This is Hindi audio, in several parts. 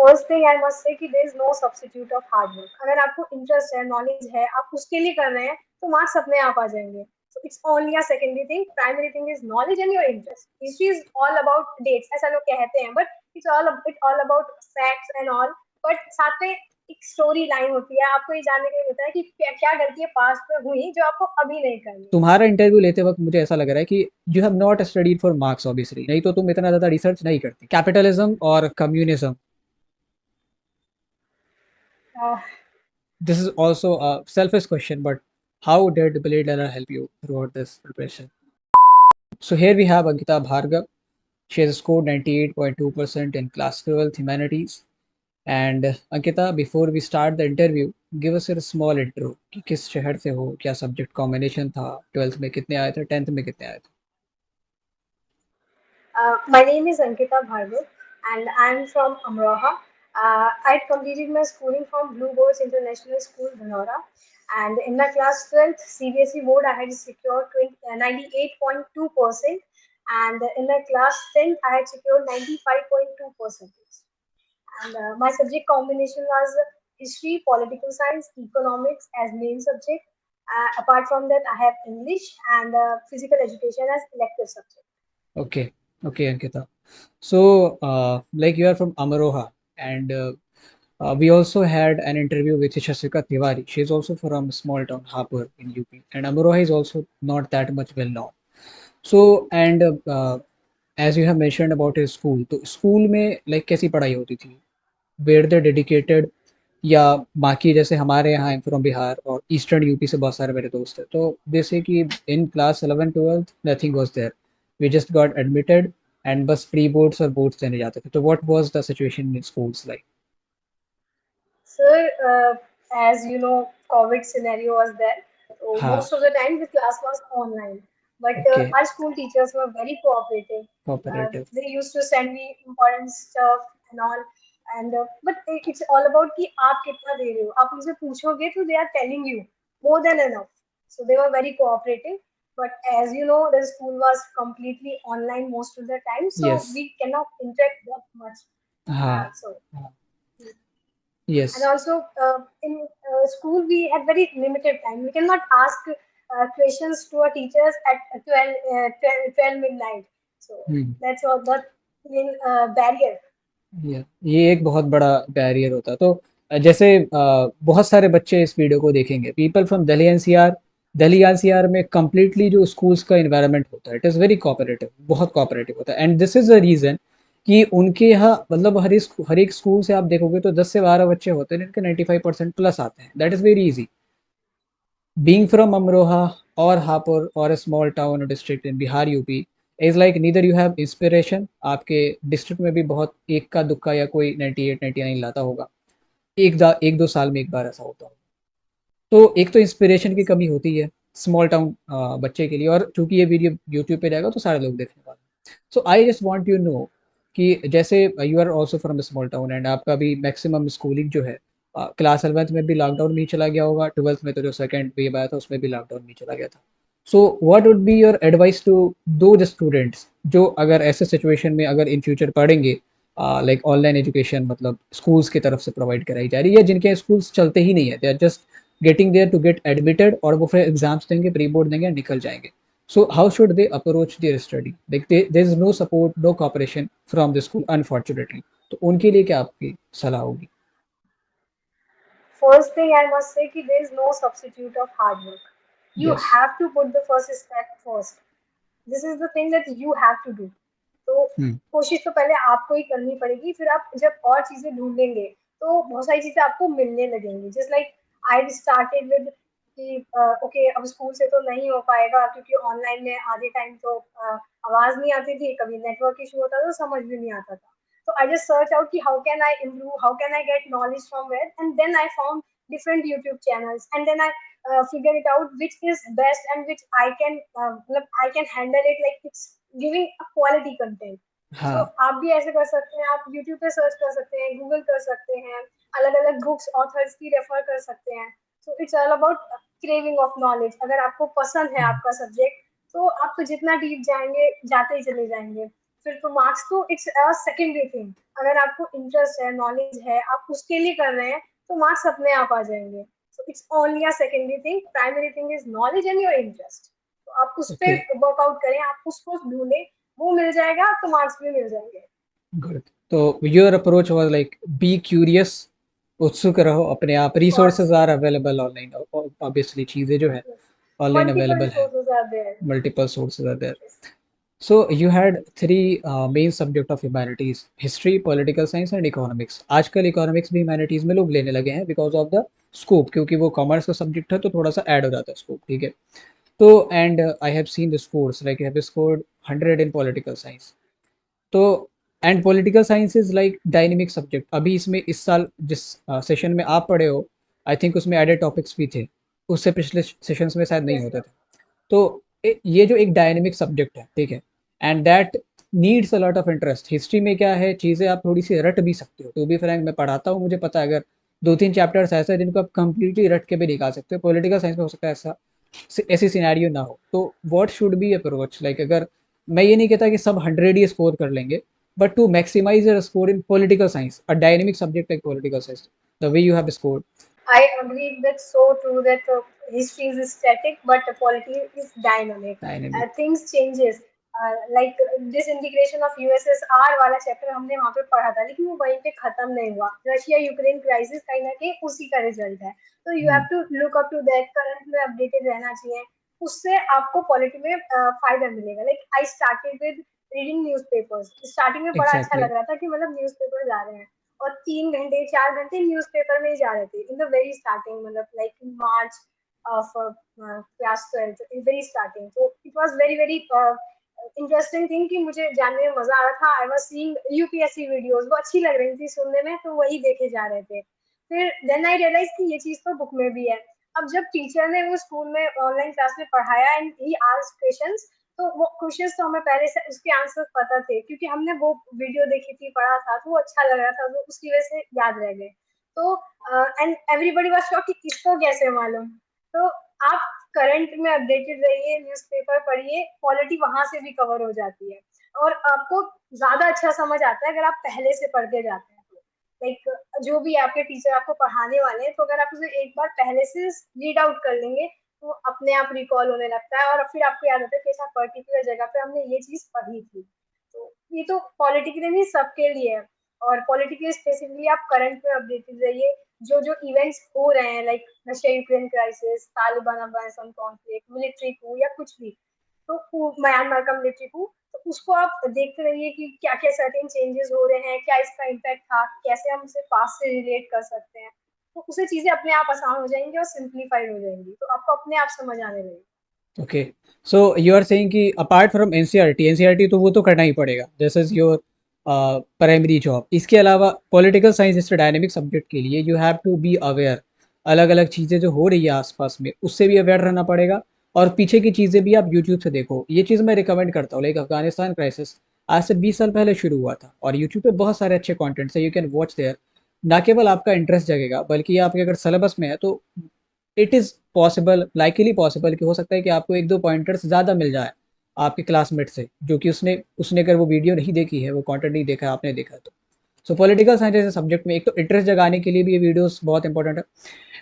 First thing I must say कि there is no substitute of hard work. अगर आपको इंटरेस्ट है, नॉलेज है, आप उसके लिए कर रहे हैं, तो मार्क्स अपने आप आ जाएंगे। So it's only a secondary thing, primary thing is knowledge and your interest. History is all about dates, ऐसा लोग कहते हैं, but it's all about facts and all. But साथ में एक स्टोरी लाइन होती है, आपको ये जानने के लिए होता है कि क्या क्या गलतियां पास्ट में हुई जो आपको अभी नहीं करनी है। तुम्हारा इंटरव्यू लेते वक्त मुझे ऐसा लग रहा है कि you have not studied for marks obviously, नहीं तो तुम इतना ज़्यादा रिसर्च नहीं करती। कैपिटलिज्म और communism, uh, this is also a selfish question, but how did Blade Runner help you throughout this preparation? So here we have Ankita Bhargav. She has scored 98.2% in class 12th humanities. And Ankita, before we start the interview, give us a small intro कि किस शहर से हो, क्या सब्जेक्ट कॉम्बिनेशन था, 12th में कितने आए थे, 10th में कितने आए थे? My name is Ankita Bhargav and I'm from Amroha. I completed my schooling from Blue Birds International School, Dhanora. And in my class 12th CBSE board, I had secured 98.2%. And in my class 10th, I had secured 95.2%. And my subject combination was history, political science, economics as main subject. Apart from that, I have English and physical education as elective subject. Okay, okay, Ankita. So, like you are from Amaroha, and we also had an interview with Shashika Tiwari. She is also from a small town, Hapur in UP, and Amaroha is also not that much well known. So, and as you have mentioned about his school, तो स्कूल में like कैसी पढ़ाई होती थी? Were they dedicated या बाकी जैसे हमारे यहाँ आई एम फ्रॉम बिहार और ईस्टर्न यूपी से बहुत सारे मेरे दोस्त हैं, तो जैसे कि in class 11 twelfth nothing was there, we just got admitted and बस प्री बोर्ड्स और बोर्ड्स देने जाते थे। तो what was the situation in schools like? Sir, as you know, COVID scenario was there. So हाँ, most of the time the class was online. But okay, our school teachers were very cooperative. Cooperative, They used to send me important stuff and all. And but it's all about कि आप कितना दे रहे हो. आप उनसे पूछोगे तो they are telling you more than enough. So they were very cooperative. But as you know, the school was completely online most of the time, so yes, we cannot interact that much. हाँ, So yes, and also in school we had very limited time. We cannot ask questions to our teachers at 12 midnight. So that's all the main barrier. ये एक बहुत बड़ा बैरियर होता है। तो जैसे बहुत सारे बच्चे इस वीडियो को देखेंगे, people from Delhi NCR. Delhi NCR में कम्प्लीटली जो स्कूल्स का इन्वायरमेंट होता है, इट इज़ वेरी कोऑपरेटिव, बहुत कोऑपरेटिव होता है, and this is the reason कि उनके यहाँ मतलब हर एक स्कूल से आप देखोगे तो 10 से 12 बच्चे होते हैं जिनके 95% प्लस आते हैं। That is very easy. Being from Amroha or Hapur or a small town or district in Bihar UP is like neither you have inspiration, आपके डिस्ट्रिक्ट में भी बहुत एक का दुक्का या कोई 98 99 लाता होगा, एक दो साल में एक बार ऐसा होता होगा। तो एक तो इंस्पिरेशन की Yes. कमी होती है स्मॉल टाउन बच्चे के लिए, और चूंकि ये वीडियो यूट्यूब पे जाएगा तो सारे लोग देखने वाले हैं। So I just want you know कि जैसे you are also from small town and आपका भी मैक्सिमम स्कूलिंग जो है क्लास 11th में भी लॉकडाउन में ही चला गया होगा, 12th में तो जो सेकंड वेव आया था उसमें भी लॉकडाउन में ही चला गया था। So what would be your advice to दो स्टूडेंट्स जो अगर ऐसे सिचुएशन में अगर इन फ्यूचर पढ़ेंगे, लाइक ऑनलाइन एजुकेशन मतलब स्कूल्स की तरफ से प्रोवाइड कराई जा रही है, या जिनके स्कूल्स चलते ही नहीं है, they are just getting there to get admitted और वो फिर एग्जाम्स देंगे, प्री बोर्ड देंगे, निकल जाएंगे। So how should they approach their study? Like there is no support, no cooperation from the school unfortunately. तो उनके लिए क्या आपकी सलाह होगी? First thing I must say कि there is no substitute of hard work. You yes, have to put the first step first. This is the thing that you have to do. तो कोशिश तो पहले आपको ही करनी पड़ेगी, फिर आप जब और चीजें ढूंढेंगे तो बहुत सारी चीजें आपको मिलने लगेंगी। Just like I started with कि ओके अब स्कूल से तो नहीं हो पाएगा क्योंकि ऑनलाइन में आधे टाइम तो आवाज नहीं आती थी, कभी नेटवर्क इशू होता था तो समझ भी नहीं आता था। So I just search out ki how can I improve, how can I get knowledge from where, and then I found different YouTube channels, and then I figure it out which is best and which I can I can handle it like it's giving a quality content. हाँ, So आप भी ऐसे कर सकते हैं, आप YouTube पे सर्च कर सकते हैं, गूगल कर सकते हैं, अलग अलग बुक्स ऑथर्स की रेफर कर सकते हैं। So it's all about craving of knowledge. अगर आपको पसंद है आपका सब्जेक्ट तो आप तो जितना डीप जाएंगे जाते ही चले जाएंगे। फिर तो मार्क्स तो इट्स अ सेकेंडरी थिंग। अगर आपको इंटरेस्ट है, नॉलेज है, आप उसके लिए कर रहे हैं, तो मार्क्स अपने आप आ जाएंगे। So it's only a secondary thing, primary thing is knowledge and your interest. तो आप उस ओके, पर वर्कआउट करें, आप उसको ढूंढें, वो मिल जाएगा तो मार्क्स भी मिल जाएंगे। गुड। तो your approach was like be curious, उत्सुक रहो अपने आप, of course, resources are available online, obviously चीज़ें जो है ऑनलाइन मल्टीपल अवेलेबल है, resources are there. Multiple sources are there. So you had three main subject of humanities: history, political science and economics. आजकल economics भी humanities में लोग लेने लगे हैं because of the scope, क्योंकि वो commerce का subject है तो थोड़ा सा add हो जाता है scope, ठीक है। तो and I have seen the scores, like I have scored 100 in political science. तो and political science is like dynamic subject. अभी इसमें इस साल जिस सेशन में आप पढ़े हो, आई थिंक उसमें एडेड टॉपिक्स भी थे, उससे पिछले सेशंस में शायद नहीं यस होते सर। थे। तो ये जो एक डायनेमिक सब्जेक्ट है, ठीक है, and that needs a lot of interest. History में क्या है, चीज़ें आप थोड़ी सी रट भी सकते हो, टू बी फ्रैंक मैं पढ़ाता हूँ, मुझे पता है अगर दो तीन चैप्टर्स ऐसे हैं जिनको आप कंप्लीटली रट के भी निकाल सकते हो। पॉलिटिकल साइंस में हो सकता है ऐसा, ऐसी सिनेरियो ना हो। तो what should B approach, like अगर मैं ये नहीं कहता कि सब 100 ही स्कोर कर लेंगे, but to maximize your score in political science, a dynamic subject like political science, the way you have scored. I agree, that's so true that history is static, but polity is dynamic. Dynamic. Things changes. Like disintegration of USSR वाला चैप्टर हमने वहाँ पे पढ़ा था, लेकिन वो वहीं पे खत्म नहीं हुआ। रशिया यूक्रेन क्राइसिस कहीं ना कहीं उसी का रिजल्ट है। तो you have Hmm. To look up to that, current में अपडेटेड रहना चाहिए। उससे आपको पॉलिटी में फायदा मिलेगा। Like I started with reading newspapers. Starting में बड़ा अच्छा Exactly. लग रहा था कि मतलब न्यूज़पेपर जा रहे हैं, और 3 घंटे 4 घंटे न्यूज़पेपर में ही जा रहे थे इन द वेरी स्टार्टिंग, मतलब like in March of class 12 in very starting. तो it was very very interesting thing कि मुझे जानने में मजा आ रहा था। I was seeing UPSC videos, वो अच्छी लग रही थी सुनने में, तो वही देखे जा रहे थे। फिर देन आई रियलाइज कि ये चीज तो बुक में भी है। अब जब टीचर ने वो स्कूल में ऑनलाइन क्लास में पढ़ाया एंड ही आस्क्ड क्वेश्चंस, तो वो क्वेश्चंस तो हमें पहले से उसके आंसर पता थे, क्योंकि हमने वो वीडियो देखी थी, पढ़ा था, तो वो अच्छा लग रहा था, तो उसकी वजह से याद रह गए। तो एंड एवरीबॉडी वाज शॉक्ड कि इसको कैसे मालूम। तो आप करंट में अपडेटेड रहिए, न्यूज़पेपर पढ़िए, पॉलिटी वहां से भी कवर हो जाती है, और आपको ज्यादा अच्छा समझ आता है अगर आप पहले से पढ़ते जाते हैं। लाइक जो भी आपके टीचर आपको पढ़ाने वाले हैं, तो अगर आप उसे एक बार पहले से रीड आउट कर लेंगे, तो अपने आप रिकॉल होने लगता है, और फिर आपको याद आता है कि ऐसा पर्टिकुलर जगह पे हमने ये चीज पढ़ी थी। तो ये तो पॉलिटिकली नहीं, सबके लिए है। और पॉलिटिकली स्पेसिफिकली आप करंट में अपडेटेड रहिए, जो जो इवेंट्स हो रहे हैं, like Russia Ukraine crisis, Taliban Afghanistan conflict, military coup या कुछ भी, तो म्यांमार का मिलिट्री coup, तो उसको आप देखते रहिए कि क्या क्या सर्टेन चेंजेस हो रहे हैं, क्या इसका इम्पैक्ट था, कैसे हम उसे पास्ट से रिलेट कर सकते हैं। तो उससे चीजें अपने आप आसान हो जाएंगी और सिंप्लीफाइड हो जाएंगी, तो आपको अपने आप समझ आने लगेगी। Okay, so you are saying कि अपार्ट फ्रॉम एनसीईआरटी, एनसीईआरटी तो वो तो करना ही पड़ेगा, this is your primary job. इसके अलावा पॉलिटिकल साइंस जैसे डायनेमिक सब्जेक्ट के लिए you have to be aware, अलग अलग चीज़ें जो हो रही है आसपास में उससे भी अवेयर रहना पड़ेगा, और पीछे की चीज़ें भी आप यूट्यूब से देखो। ये चीज़ मैं रिकमेंड करता हूँ, लाइक अफगानिस्तान क्राइसिस आज से 20 साल पहले शुरू हुआ था, और यूट्यूब पे बहुत सारे अच्छे कॉन्टेंट्स है, यू कैन वॉच देयर। ना केवल आपका इंटरेस्ट जगेगा, बल्कि आपके अगर सिलेबस में है तो it is possible, likely possible कि हो सकता है कि आपको एक दो पॉइंटर्स ज़्यादा मिल जाए आपके क्लासमेट से, जो कि उसने उसने अगर वो वीडियो नहीं देखी है, वो कंटेंट नहीं देखा है, आपने देखा है तो। सो पॉलिटिकल साइंस जैसे सब्जेक्ट में एक तो इंटरेस्ट जगाने के लिए भी ये वीडियोस बहुत इंपॉर्टेंट है,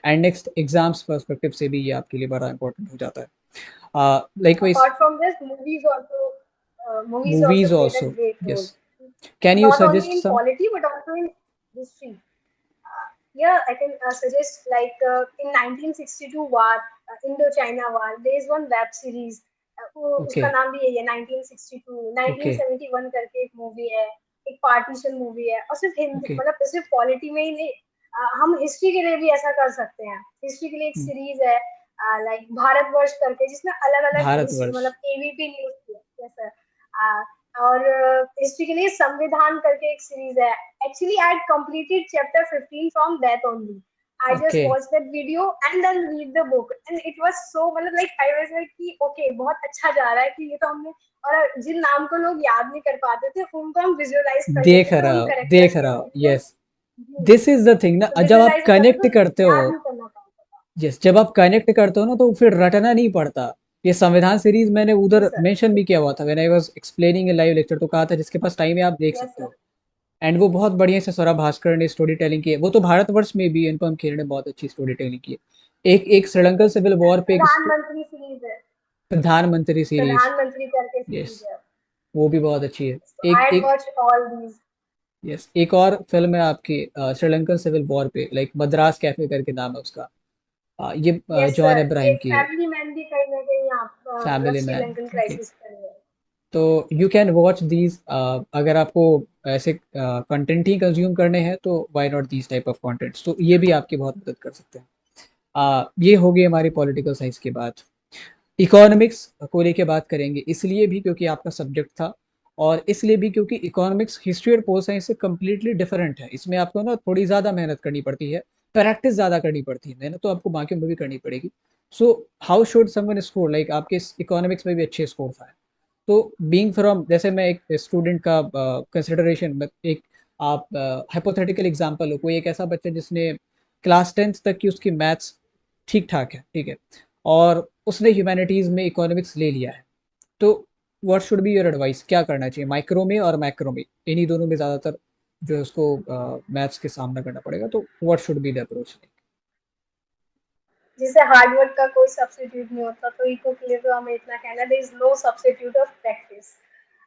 एंड नेक्स्ट एग्जाम्स पर्सपेक्टिव से भी ये आपके लिए बड़ा इंपॉर्टेंट हो जाता है। Likewise Apart from this, movies also movies played a also, great role, yes, can you not only suggest in some? polity but also in history. Yeah, I can suggest, like in 1962 war, Indo-China war. There is one web series. Okay, उसका नाम भी यही है, 1962, ओके, 1971 करके एक मूवी है, एक पार्टीशन मूवी है। और सिर्फ हिंदी, ओके, मतलब सिर्फ पॉलिटी में ही नहीं, हम हिस्ट्री के लिए भी ऐसा कर सकते हैं। हिस्ट्री के लिए एक सीरीज है, लाइक भारतवर्ष करके, जिसमें अलग अलग हिस्ट्री, भारतवर्ष, मतलब एबीपी न्यूज जैसा। और हिस्ट्री के लिए संविधान करके एक सीरीज है। Actually, I had completed chapter 15 from that only. I just okay, watched that video and then read the book, and it was so, मतलब like I was like कि okay, बहुत अच्छा जा रहा है कि ये तो हमने, और जिन नाम को लोग याद नहीं कर पाते थे उनको हम विजुअलाइज कर लेते थे, उन देख कैरेक्टर्स के रहा हूँ, नेम को। यस, जी, दिस इज द थिंग ना, तो जब आप विजुअलाइज करते कनेक्ट तो करते हो, याद नहीं करना पड़ता था। यस, जब आप कनेक्ट करते हो ना तो फिर रटना नहीं पड़ता। ये संविधान सीरीज मैंने जी उधर सर। मेंशन भी किया हुआ था, when I was explaining A live lecture, तो कहा था जिसके पास टाइम है आप देख यस सकते सर। हो। एंड वो बहुत बढ़िया से स्वरा भास्कर ने स्टोरी टेलिंग की है, वो तो भारतवर्ष में भी अनुपम खेर ने बहुत अच्छी स्टोरी टेलिंग की है। एक एक श्रीलंकन सिविल वॉर पे एक प्रधानमंत्री सीरीज है। प्रधानमंत्री सीरीज। प्रधानमंत्री करके यस, सीरीज है। वो भी बहुत अच्छी है। So I एक had एक watched all these. यस, एक और फिल्म है आपकी श्रीलंकन सिविल वॉर पे, लाइक मद्रास कैफे करके नाम है उसका। ये यस जॉन सर, अब्राहम एक की है, फैमिली मैन भी कहीं ना कहीं आप मतलब family man. Sri Lankan okay, crisis कर रहे हैं। तो यू कैन वॉच दीज, अगर आपको ऐसे कंटेंट ही कंज्यूम करने हैं तो why not these type of contents, तो ये भी आपकी बहुत मदद कर सकते हैं। ये हो गई हमारी पॉलिटिकल साइंस की बात। इकोनॉमिक्स को लेके बात करेंगे, इसलिए भी क्योंकि आपका सब्जेक्ट था, और इसलिए भी क्योंकि इकोनॉमिक्स हिस्ट्री और पोल साइंस से कम्प्लीटली डिफरेंट है। इसमें आपको ना थोड़ी ज़्यादा मेहनत करनी पड़ती है, प्रैक्टिस ज़्यादा करनी पड़ती है, मेहनत तो आपको बाकी में भी करनी पड़ेगी। सो how should someone score, like आपके इकोनॉमिक्स में भी अच्छे स्कोर था। तो बीइंग फ्रॉम, जैसे मैं एक स्टूडेंट का कंसिडरेशन, एक आप हाइपोथेटिकल एग्जांपल हो, कोई एक ऐसा बच्चा जिसने क्लास 10th तक की उसकी मैथ्स ठीक ठाक है, ठीक है, और उसने ह्यूमैनिटीज़ में इकोनॉमिक्स ले लिया है, तो what should B your advice, क्या करना चाहिए माइक्रो में और मैक्रो में, इन्हीं दोनों में ज़्यादातर जो है उसको मैथ्स के सामना करना पड़ेगा, तो what should be the approach. जैसे हार्ड वर्क का कोई सब्स्टिट्यूट नहीं होता, तो इको के लिए तो हमें इतना कहना, there is no substitute of practice.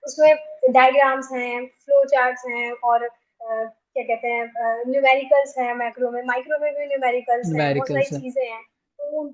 उसमें डायग्राम्स हैं, फ्लो चार्ट्स हैं, और क्या कहते हैं, न्यूमेरिकल्स हैं मैक्रो में, माइक्रो में भी न्यूमेरिकल्स हैं, बहुत सारी न्यूमेरिकल्स है। चीजें हैं। तो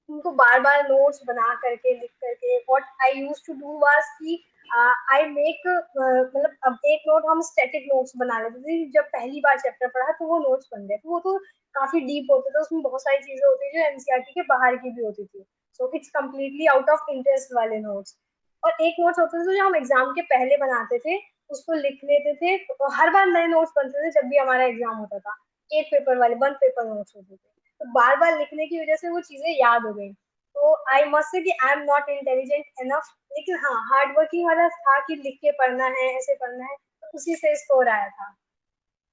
उनको बार बार नोट्स बना करके लिख करके, what I use to do was कि आई मेक, मतलब अब एक नोट हम स्टैटिक नोट्स बना लेते थे, जब पहली बार चैप्टर पढ़ा तो वो नोट्स बन गए, तो वो तो काफी डीप होते थे, उसमें बहुत सारी चीजें होती थी जो एनसीईआरटी के बाहर की भी होती थी। So it's completely out of interest वाले नोट्स। और एक नोट्स होते थे जो हम एग्जाम के पहले बनाते थे, उसको लिख लेते थे, तो हर बार नए नोट्स बनते थे जब भी हमारा एग्जाम होता था। एक पेपर वाले 1 पेपर नोट्स होते थे, तो बार बार लिखने की वजह से वो चीजें याद हो गई। तो आई मस्ट से कि I am not intelligent enough, लेकिन हाँ हार्ड वर्किंग वाला था कि लिख के पढ़ना है, ऐसे पढ़ना है, तो उसी से स्कोर आया था।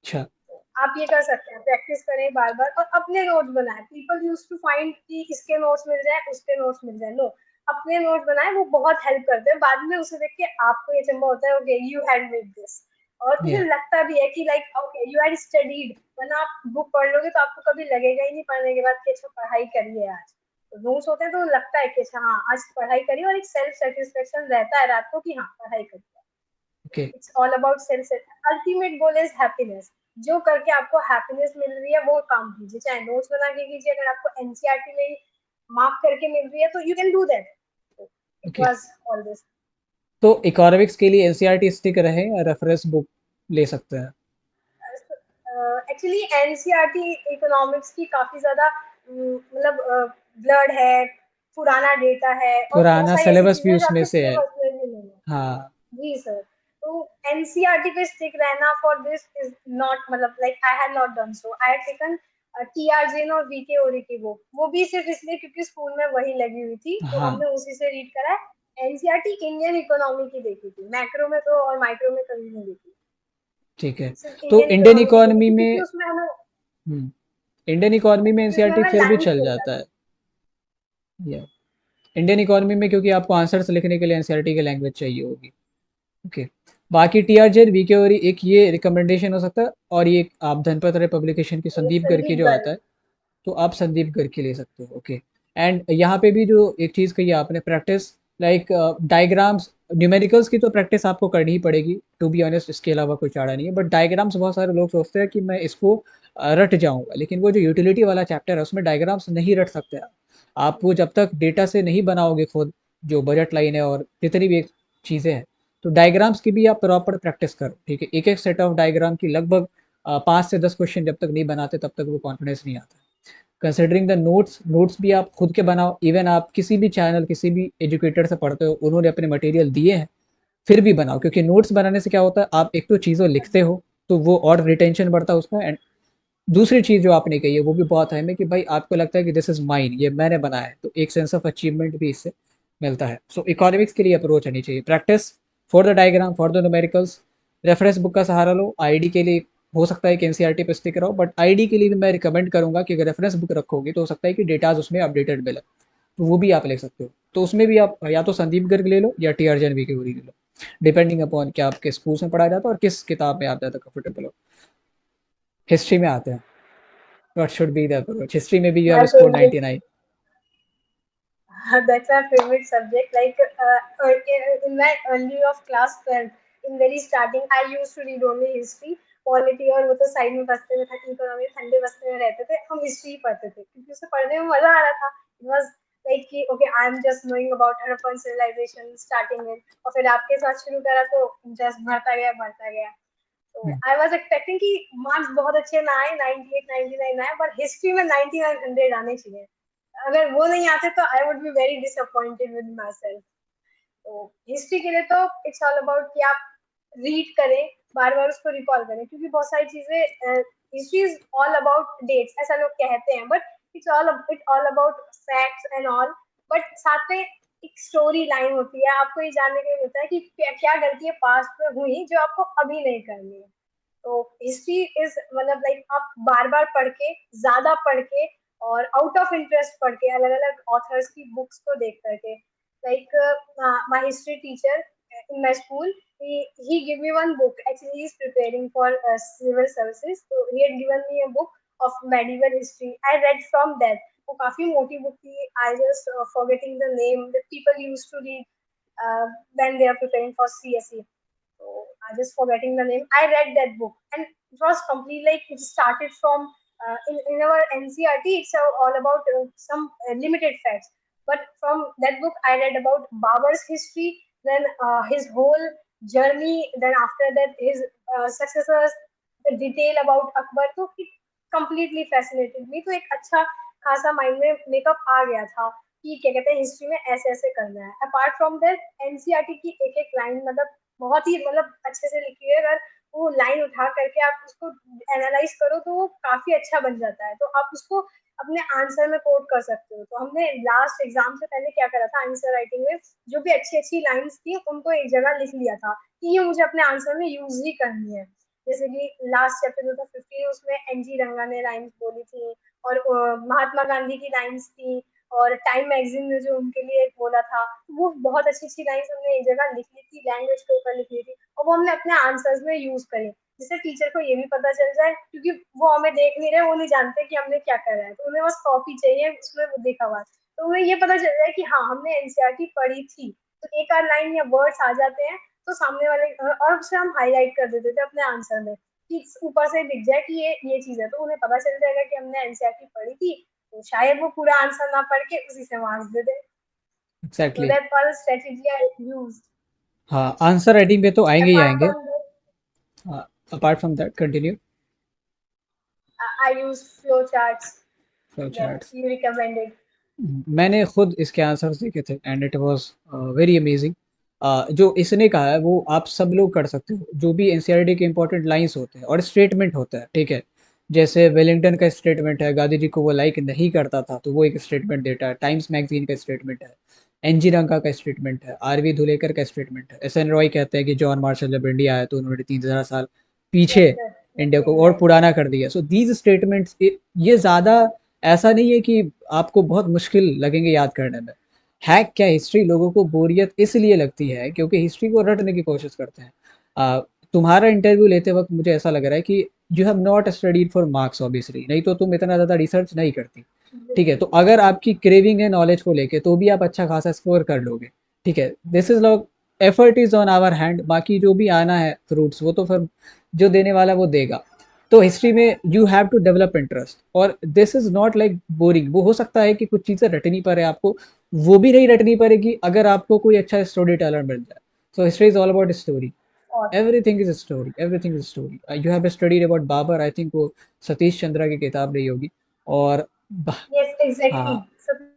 अच्छा। आप ये कर सकते हैं, प्रैक्टिस करें बार बार और अपने नोट्स बनाएं। पीपल यूज टू फाइंड कि इसके नोट्स मिल जाए, उसके नोट्स मिल जाए, नो, अपने नोट्स बनाएं, वो बहुत हेल्प करते हैं। बाद में उसे देख के आपको ये चंबा होता है, okay you had made this, और या उसे लगता भी है कि like okay you had studied. वरना आप बुक पढ़ लोगे तो आपको कभी लगेगा ही नहीं पढ़ने के बाद कि अच्छा पढ़ाई करी है आज। तो नोट्स होते हैं तो लगता है कि अच्छा हाँ आज पढ़ाई करी, और एक सेल्फ सेटिस्फेक्शन रहता है रात को कि हाँ पढ़ाई करी। Okay. It's all about self, ultimate goal is happiness. जो करके आपको हैप्पीनेस मिल रही है वो काम कीजिए, चाहे नोट्स बना के कीजिए, अगर आपको एनसीईआरटी में मार्क करके मिल रही है तो you can do that. It okay, was all this. तो इकोनॉमिक्स के लिए एनसीईआरटी स्टिक रहे या रेफरेंस बुक ले सकते हैं? एक्चुअली एनसीईआरटी इकोनॉमिक्स की काफी ज्यादा मतलब ब्लड है, पुराना डेटा है, और बहुत पुराना सारी ऐसी सिलेबस चीजें भी हैं जो उसमें आपके से है। सिलेबस में भी नहीं है। हाँ। जी सर। तो एनसीईआरटी पे स्टिक रहना फॉर दिस इज नॉट, मतलब like I had not done so, I had taken TR Jain और वीके ओरी की बुक, वो भी सिर्फ इसलिए क्योंकि स्कूल में वही लगी हुई थी, तो हाँ, हमने उसी से रीड करा है। एनसीईआरटी इंडियन इकोनॉमी की देखी थी, मैक्रो में तो और माइक्रो में कभी नहीं देखी, ठीक है। सिर्फ तो इंडियन इंडियन इकोनॉमी की देखी इकोनॉमी थी, में, इंडियन इकोनॉमी में क्योंकि एनसीईआरटी हमें फिर भी लाइन चल मिल जाता जाती है। या इंडियन इकोनॉमी में क्योंकि आपको आंसर्स लिखने के लिए एनसीईआरटी की लैंग्वेज चाहिए होगी। ओके। बाकी टीआरजे वीके और एक ये रिकमेंडेशन हो सकता है, और ये आप धनपत राय पब्लिकेशन की थी, संदीप गर्ग की संदीप जो आता गर्ग। है, तो आप संदीप गर्ग की ले सकते हो। ओके। एंड यहाँ पे भी जो एक चीज़ कही आपने, प्रैक्टिस, लाइक डायग्राम्स, न्यूमेरिकल्स की तो प्रैक्टिस आपको करनी ही पड़ेगी, टू बी ऑनेस्ट, इसके अलावा कोई चारा नहीं है। बट डायग्राम्स बहुत सारे लोग सोचते हैं कि मैं इसको रट जाऊंगा, लेकिन वो जो यूटिलिटी वाला चैप्टर है उसमें डायग्राम्स नहीं रट सकते आप वो जब तक डेटा से नहीं बनाओगे खुद, जो बजट लाइन है और जितनी भी चीज़ें हैं, तो डायग्राम्स की भी आप प्रॉपर प्रैक्टिस करो, ठीक है। एक एक सेट ऑफ डायग्राम की लगभग 5 से 10 क्वेश्चन जब तक नहीं बनाते तब तक वो कॉन्फिडेंस नहीं आता। कंसिडरिंग द नोट्स, नोट्स भी आप खुद के बनाओ, इवन आप किसी भी चैनल किसी भी एजुकेटर से पढ़ते हो, उन्होंने अपने मटेरियल दिए हैं, फिर भी बनाओ, क्योंकि नोट्स बनाने से क्या होता है, आप एक तो चीज़ों लिखते हो तो वो और रिटेंशन बढ़ता है उसका, एंड दूसरी चीज़ जो आपने कही है वो भी बहुत अहम है कि भाई आपको लगता है कि दिस इज़ माइन, ये मैंने बनाया है, तो एक सेंस ऑफ अचीवमेंट भी इससे मिलता है। सो इकोनॉमिक्स के लिए अप्रोच आनी चाहिए, practice for the diagram, for the numericals, reference book का सहारा लो। आईडी के लिए हो सकता है कि एनसीईआरटी पे स्टिक रहो, बट आईडी के लिए भी मैं रिकमेंड करूंगा कि अगर रेफरेंस बुक रखोगे तो हो सकता है कि डेटाज उसमें अपडेटेड मिले। तो वो भी आप ले सकते हो। तो उसमें भी आप या तो संदीप गर्ग ले लो या टी आर जानवी की गोरी ले लो, डिपेंडिंग अपॉन क्या आपके स्कूल में पढ़ाया जाता है और किस किताब में आप ज़्यादा कंफर्टेबल हो। हिस्ट्री में आते हैं, what should be the approach, history में भी you have My score favorite. 99। That's my favorite subject. Like in my early of class 12, in very starting, I used to read only history, polity और वो तो साइड में बस्ते में था, इकोनॉमी ठंडे बस्ते में रहते थे, हम हिस्ट्री पढ़ते थे क्योंकि उसे पढ़ने में मजा आ रहा था। इट वाज लाइक कि okay I am just knowing about Harappan civilization starting में, और फिर आपके साथ शुरू करा तो जस्ट बढ़ता गया। तो आई वाज एक्सपेक्टिंग कि मार्क्स बहुत अच्छे ना आए, 98 99 आए, बट हिस्ट्री में 99 100 आने चाहिए। अगर वो नहीं आते तो I would be very disappointed with my self. तो हिस्ट्री के लिए तो इट्स ऑल अबाउट कि आप रीड करें, बार बार उसको रिकॉल करें, क्योंकि बहुत सारी चीजें, history is all about dates ऐसा लोग कहते हैं, but it all about facts and all. But साथ में एक स्टोरी लाइन होती है, आपको ये जानने के लिए मिलता है कि क्या क्या गलतियां पास्ट में हुई जो आपको अभी नहीं करनी है। तो हिस्ट्री इज मतलब लाइक आप बार बार पढ़ के, ज्यादा पढ़ के, और आउट ऑफ इंटरेस्ट पढ़ के, अलग अलग ऑथर्स की बुक्स को देख करके। Like my history teacher in my school, he gave me one book. Actually, he's preparing for civil services, so he had given me a book of medieval history. I read from that. वो काफी मोटी बुक थी, I just forgetting the name that people used to read when they are preparing for CSE. So I just forgetting the name. I read that book and it was complete, like it started from in our NCRT. It's all about some limited facts. But from that book, I read about Babur's history, then his whole journey. Then after that, his successors, the detail about Akbar. So it completely fascinated me. तो एक अच्छा खासा माइंड में मेकअप आ गया था कि क्या कहते हैं हिस्ट्री में ऐसे ऐसे करना है। अपार्ट फ्रॉम दैट एनसीईआरटी की एक एक लाइन मतलब बहुत ही मतलब अच्छे से लिखी है। अगर वो लाइन उठा करके आप उसको एनालाइज करो तो वो काफी अच्छा बन जाता है, तो आप उसको अपने आंसर में कोट कर सकते हो। तो हमने लास्ट एग्जाम से पहले क्या करा था, आंसर राइटिंग में जो भी अच्छी अच्छी लाइंस थी उनको एक जगह लिख लिया था कि ये मुझे अपने आंसर में यूज ही करनी है। जैसे कि लास्ट चैप्टर जो था 15, उसमें एनजी रंगा ने लाइन्स बोली थी, और महात्मा गांधी की लाइन्स थी, और टाइम मैगजीन में जो उनके लिए बोला था, वो बहुत अच्छी अच्छी लाइन्स हमने एक जगह लिख ली थी, लैंग्वेज के ऊपर लिख ली थी, और वो हमने अपने आंसर्स में यूज करी, जिससे टीचर को ये भी पता चल जाए, क्योंकि वो हमें देख नहीं रहे, वो नहीं जानते कि हमने क्या करा है, तो उन्हें बस कॉपी चाहिए उसमें वो देखा हुआ है, तो उन्हें ये पता चल जाए कि हाँ हमने एनसीईआरटी पढ़ी थी। तो एक आध लाइन या वर्ड्स आ जाते हैं तो सामने वाले, और उसे हम हाईलाइट कर देते थे अपने आंसर में कि ऊपर से दिख जाए कि ये चीज है, तो उन्हें पता चल जाएगा कि हमने एनसीईआरटी पढ़ी थी, तो शायद वो पूरा आंसर ना पढ़ के उसी से marks they they. So exactly. that was strategy I used. हाँ, आंसर राइटिंग पे तो आएंगे ही Apart आएंगे। from that, apart from that continue. I used flow charts flow that charts, you recommended. मैंने खुद इसके आंसर्स देखे थे and it was very amazing. जो इसने कहा है वो आप सब लोग कर सकते हो, जो भी एनसीईआरटी के इंपॉर्टेंट लाइंस होते हैं और स्टेटमेंट होता है, ठीक है। जैसे वेलिंगटन का स्टेटमेंट है, गांधी जी को वो लाइक नहीं करता था तो वो एक स्टेटमेंट देता है, टाइम्स मैगजीन का स्टेटमेंट है, एनजी रंगा का स्टेटमेंट है, आरवी धुलेकर का स्टेटमेंट है, एस एन रॉय कहते हैं कि जॉन मार्शल जब इंडिया आया तो उन्होंने 3000 साल पीछे Yes, sir. Yes, इंडिया को yes, और right. पुराना कर दिया। सो दीज स्टेटमेंट्स ये ज़्यादा ऐसा नहीं है कि आपको बहुत मुश्किल लगेंगे याद करने में। हैक क्या, हिस्ट्री लोगों को बोरियत इसलिए लगती है क्योंकि हिस्ट्री को रटने की कोशिश करते हैं। आ, तुम्हारा इंटरव्यू लेते वक्त मुझे ऐसा लग रहा है कि you have not studied for marks obviously, नहीं तो तुम इतना ज़्यादा रिसर्च नहीं करती। ठीक है, तो अगर आपकी क्रेविंग है नॉलेज को लेके तो भी आप अच्छा खासा स्कोर कर लोगे। ठीक है, this is log, effort is on our hand, बाकी जो भी आना है फ्रूट्स वो तो फिर जो देने वाला वो देगा। तो हिस्ट्री में you have to develop interest, और this is not like boring. वो हो सकता है कि कुछ चीज़ें रटनी पड़े आपको, वो भी नहीं रटनी पड़ेगी अगर आपको कोई अच्छा स्टोरी टेलर मिल जाए। So history is all about story, Awesome. Everything is story, everything is story. You have studied about Babur, I think वो सतीश चंद्रा की किताब रही होगी। और Yes, हाँ, exactly.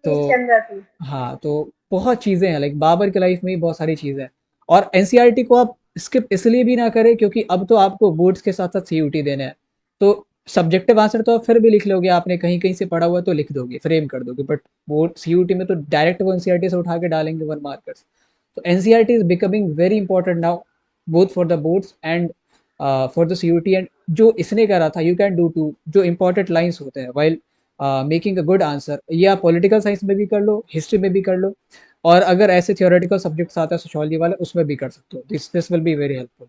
तो Satish Chandra thi. हाँ, तो बहुत चीज़ें हैं, लाइक बाबर की लाइफ में ही बहुत सारी चीज़ें हैं। और एनसीईआरटी को आप स्किप इसलिए भी ना करें क्योंकि अब तो आपको बोर्ड्स के साथ साथ सीयूटी देने हैं। तो सब्जेक्टिव आंसर तो आप फिर भी लिख लोगे, आपने कहीं कहीं से पढ़ा हुआ तो लिख दोगे, फ्रेम कर दोगे, बट बोर्ड सीयूटी में तो डायरेक्ट वो एनसीईआरटी से उठा के डालेंगे 1 मार्कर्स। तो NCERT is becoming very important now, both for the boards and for the CUET. And जो इसने करा था यू कैन डू टू, जो इंपॉर्टेंट लाइन्स होते हैं while making a good answer. ये आप पॉलिटिकल साइंस में भी कर लो, हिस्ट्री में भी कर लो, और अगर ऐसे थियोरेटिकल सब्जेक्ट्स आते हैं सोशियोलॉजी वाले, उसमें भी कर सकते हो। This will be very helpful.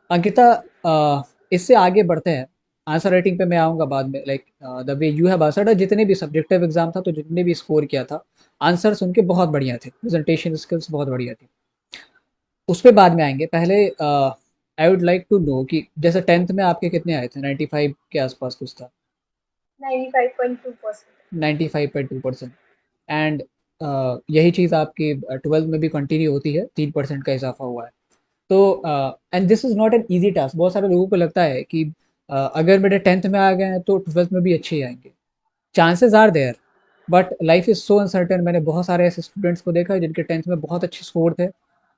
Ankita, इससे आगे बढ़ते हैं। आंसर राइटिंग पे मैं आऊँगा बाद में। Like the way you have answered, जितने भी सब्जेक्टिव एग्जाम था, तो जितने भी स्कोर किया था, आंसर्स उनके बहुत बढ़िया थे, प्रेजेंटेशन स्किल्स बहुत बढ़िया थी। उस पे बाद में आएंगे। पहले I would like to know कि जैसे 10th में आपके कितने आए थे? 95 के आसपास कुछ था। 95.2%। 95.2%। एंड यही चीज़ आपकी 12th में भी कंटिन्यू होती है, 3% का इजाफा हुआ है। तो and this is not an easy task. बहुत सारे लोगों को लगता है कि अगर मेरे 10th में आ गए हैं तो 12th में भी अच्छे ही आएंगे। Chances are there, but life is so uncertain. मैंने बहुत सारे ऐसे स्टूडेंट्स को देखा है जिनके 10th में बहुत अच्छे स्कोर थे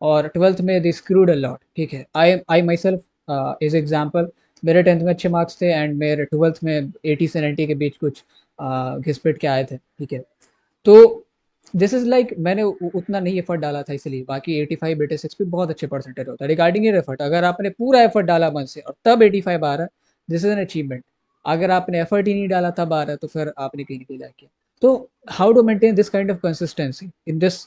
और 12th में दे स्क्रूड अ लॉट। ठीक है, आई माई सेल्फ इज एग्जाम्पल। मेरे 10th में अच्छे मार्क्स थे एंड मेरे 12th में 80 से 90 के बीच कुछ घिसपिट के आए थे। ठीक है, तो दिस इज लाइक मैंने उतना नहीं एफर्ट डाला था इसलिए। बाकी 85 86 पे बहुत अच्छे परसेंटेज होता है। रिगार्डिंग योर एफर्ट, अगर आपने पूरा एफर्ट डाला मन से और तब 85 आ रहा है, दिस इज एन अचीवमेंट। अगर आपने एफर्ट ही नहीं डाला तब आ रहा है, तो फिर आपने कहीं नहीं किया। तो how to maintain this kind of consistency in this?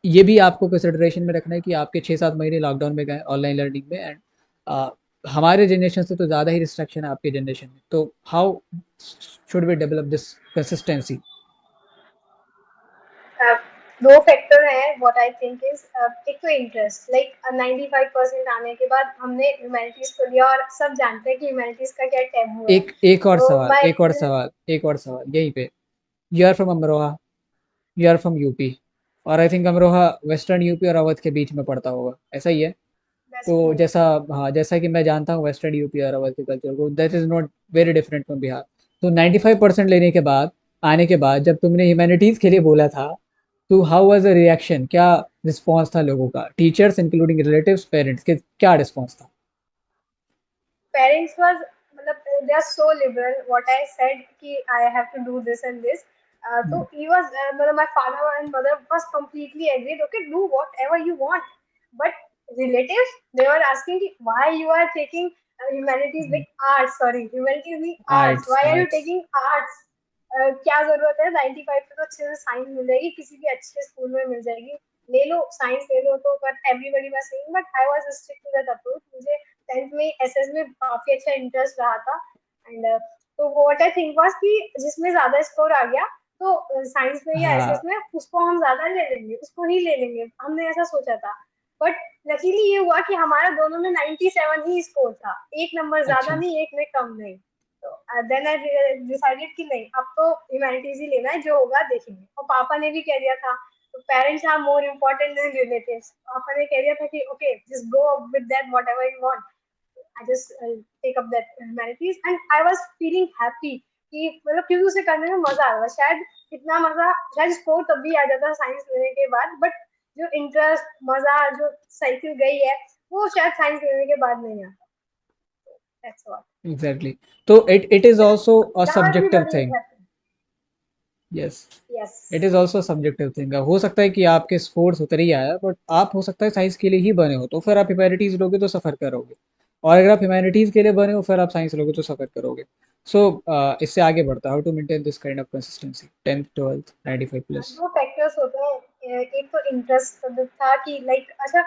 ये भी आपको कंसिडरेशन में रखना है कि आपके 6-7 महीने लॉकडाउन में गए ऑनलाइन लर्निंग में, एंड हमारे जनरेशन से तो ज़्यादा ही रिस्ट्रिक्शन है आपके जनरेशन में। तो how should we develop this consistency? दो फैक्टर हैं व्हाट आई थिंक इज, एक तो इंटरेस्ट। लाइक 95% आने के बाद हमने ह्यूमैनिटीज को लिया और सब जानते हैं कि ह्यूमैनिटीज का क्या टैबू है। एक और तो सवाल, माय एक और सवाल, एक और सवाल यहीं पे। You are from Amroha, you are from UP, और I think Amroha western UP और अवध के बीच में पड़ता होगा, ऐसा ही है? बेस्ट तो फ्रेंड। जैसा, हाँ, जैसा कि मैं जानता हूँ वेस्टर्न यूपी और अवध के कल्चर को, that is not very different from Bihar. तो 95% लेने के बाद, आने के बाद, जब तुमने ह्यूमैनिटीज़ के लिए बोला था, तो हाउ वाज द रिएक्शन? क्या रिस्पॉन्स था लोगों का, टीचर्स इंक्लूडिंग रिलेटिव्स, पेरेंट्स के क्या रिस्पॉन्स था? पेरेंट्स वाज मतलब they are so liberal. What I said कि I have to do this and this, तो ही वाज मतलब my father and mother was completely agreed, okay do whatever you want. But relatives they were asking कि why you are taking humanities, like arts, sorry humanities नहीं arts, arts, why are you arts. Taking arts? क्या जरूरत है? 95 पे तो अच्छे से साइंस मिल जाएगी, किसी भी अच्छे स्कूल में मिल जाएगी। ले लो साइंस ले लो। तो but everybody was saying, but I was strict to that approach. मुझे 10th में एसएस में काफी अच्छा इंटरेस्ट रहा था। एंड तो व्हाट आई थिंक वाज कि जिसमें ज्यादा स्कोर आ गया तो साइंस में या एसएस हाँ, में उसको हम ज्यादा ले लेंगे, उसको ही ले लेंगे, हमने ऐसा सोचा था। बट लकीली ये हुआ कि हमारा दोनों में 97 ही स्कोर था, एक नंबर ज्यादा अच्छा। नहीं, एक में कम नहीं। तो देन आई डिसाइडेड कि नहीं, अब तो ह्यूमैनिटीज ही लेना है, जो होगा देखेंगे। और पापा ने भी कह दिया था, तो parents are more important than relatives. पापा ने कह दिया था कि okay just go with that whatever you want. I just take up that humanities and I was feeling happy कि मतलब क्योंकि उसे करने में मजा आ रहा था। शायद इतना मजा शायद स्कोर तब भी आ जाता साइंस लेने के बाद, बट जो इंटरेस्ट मजा जो साइकिल गई है वो शायद साइंस लेने के बाद नहीं आता। That's what. एग्जैक्टली। तो it is also a now subjective everybody is thing. Happy. Yes, yes. It is also subjective thing. हो सकता है कि आपके स्कोर्स उतर ही आया, बट आप हो सकता है साइंस के लिए ही बने हो, तो फिर आप ह्यूमैनिटीज लोगे तो सफ़र करोगे। और अगर आप ह्यूमैनिटीज के लिए बने हो, फिर आप साइंस लोगे तो सफ़र करोगे। सो इससे आगे बढ़ता है, how to maintain this kind of consistency 10th 12th 95 plus. दो फैक्टर्स होते हैं। एक तो इंटरेस्ट था कि लाइक अच्छा,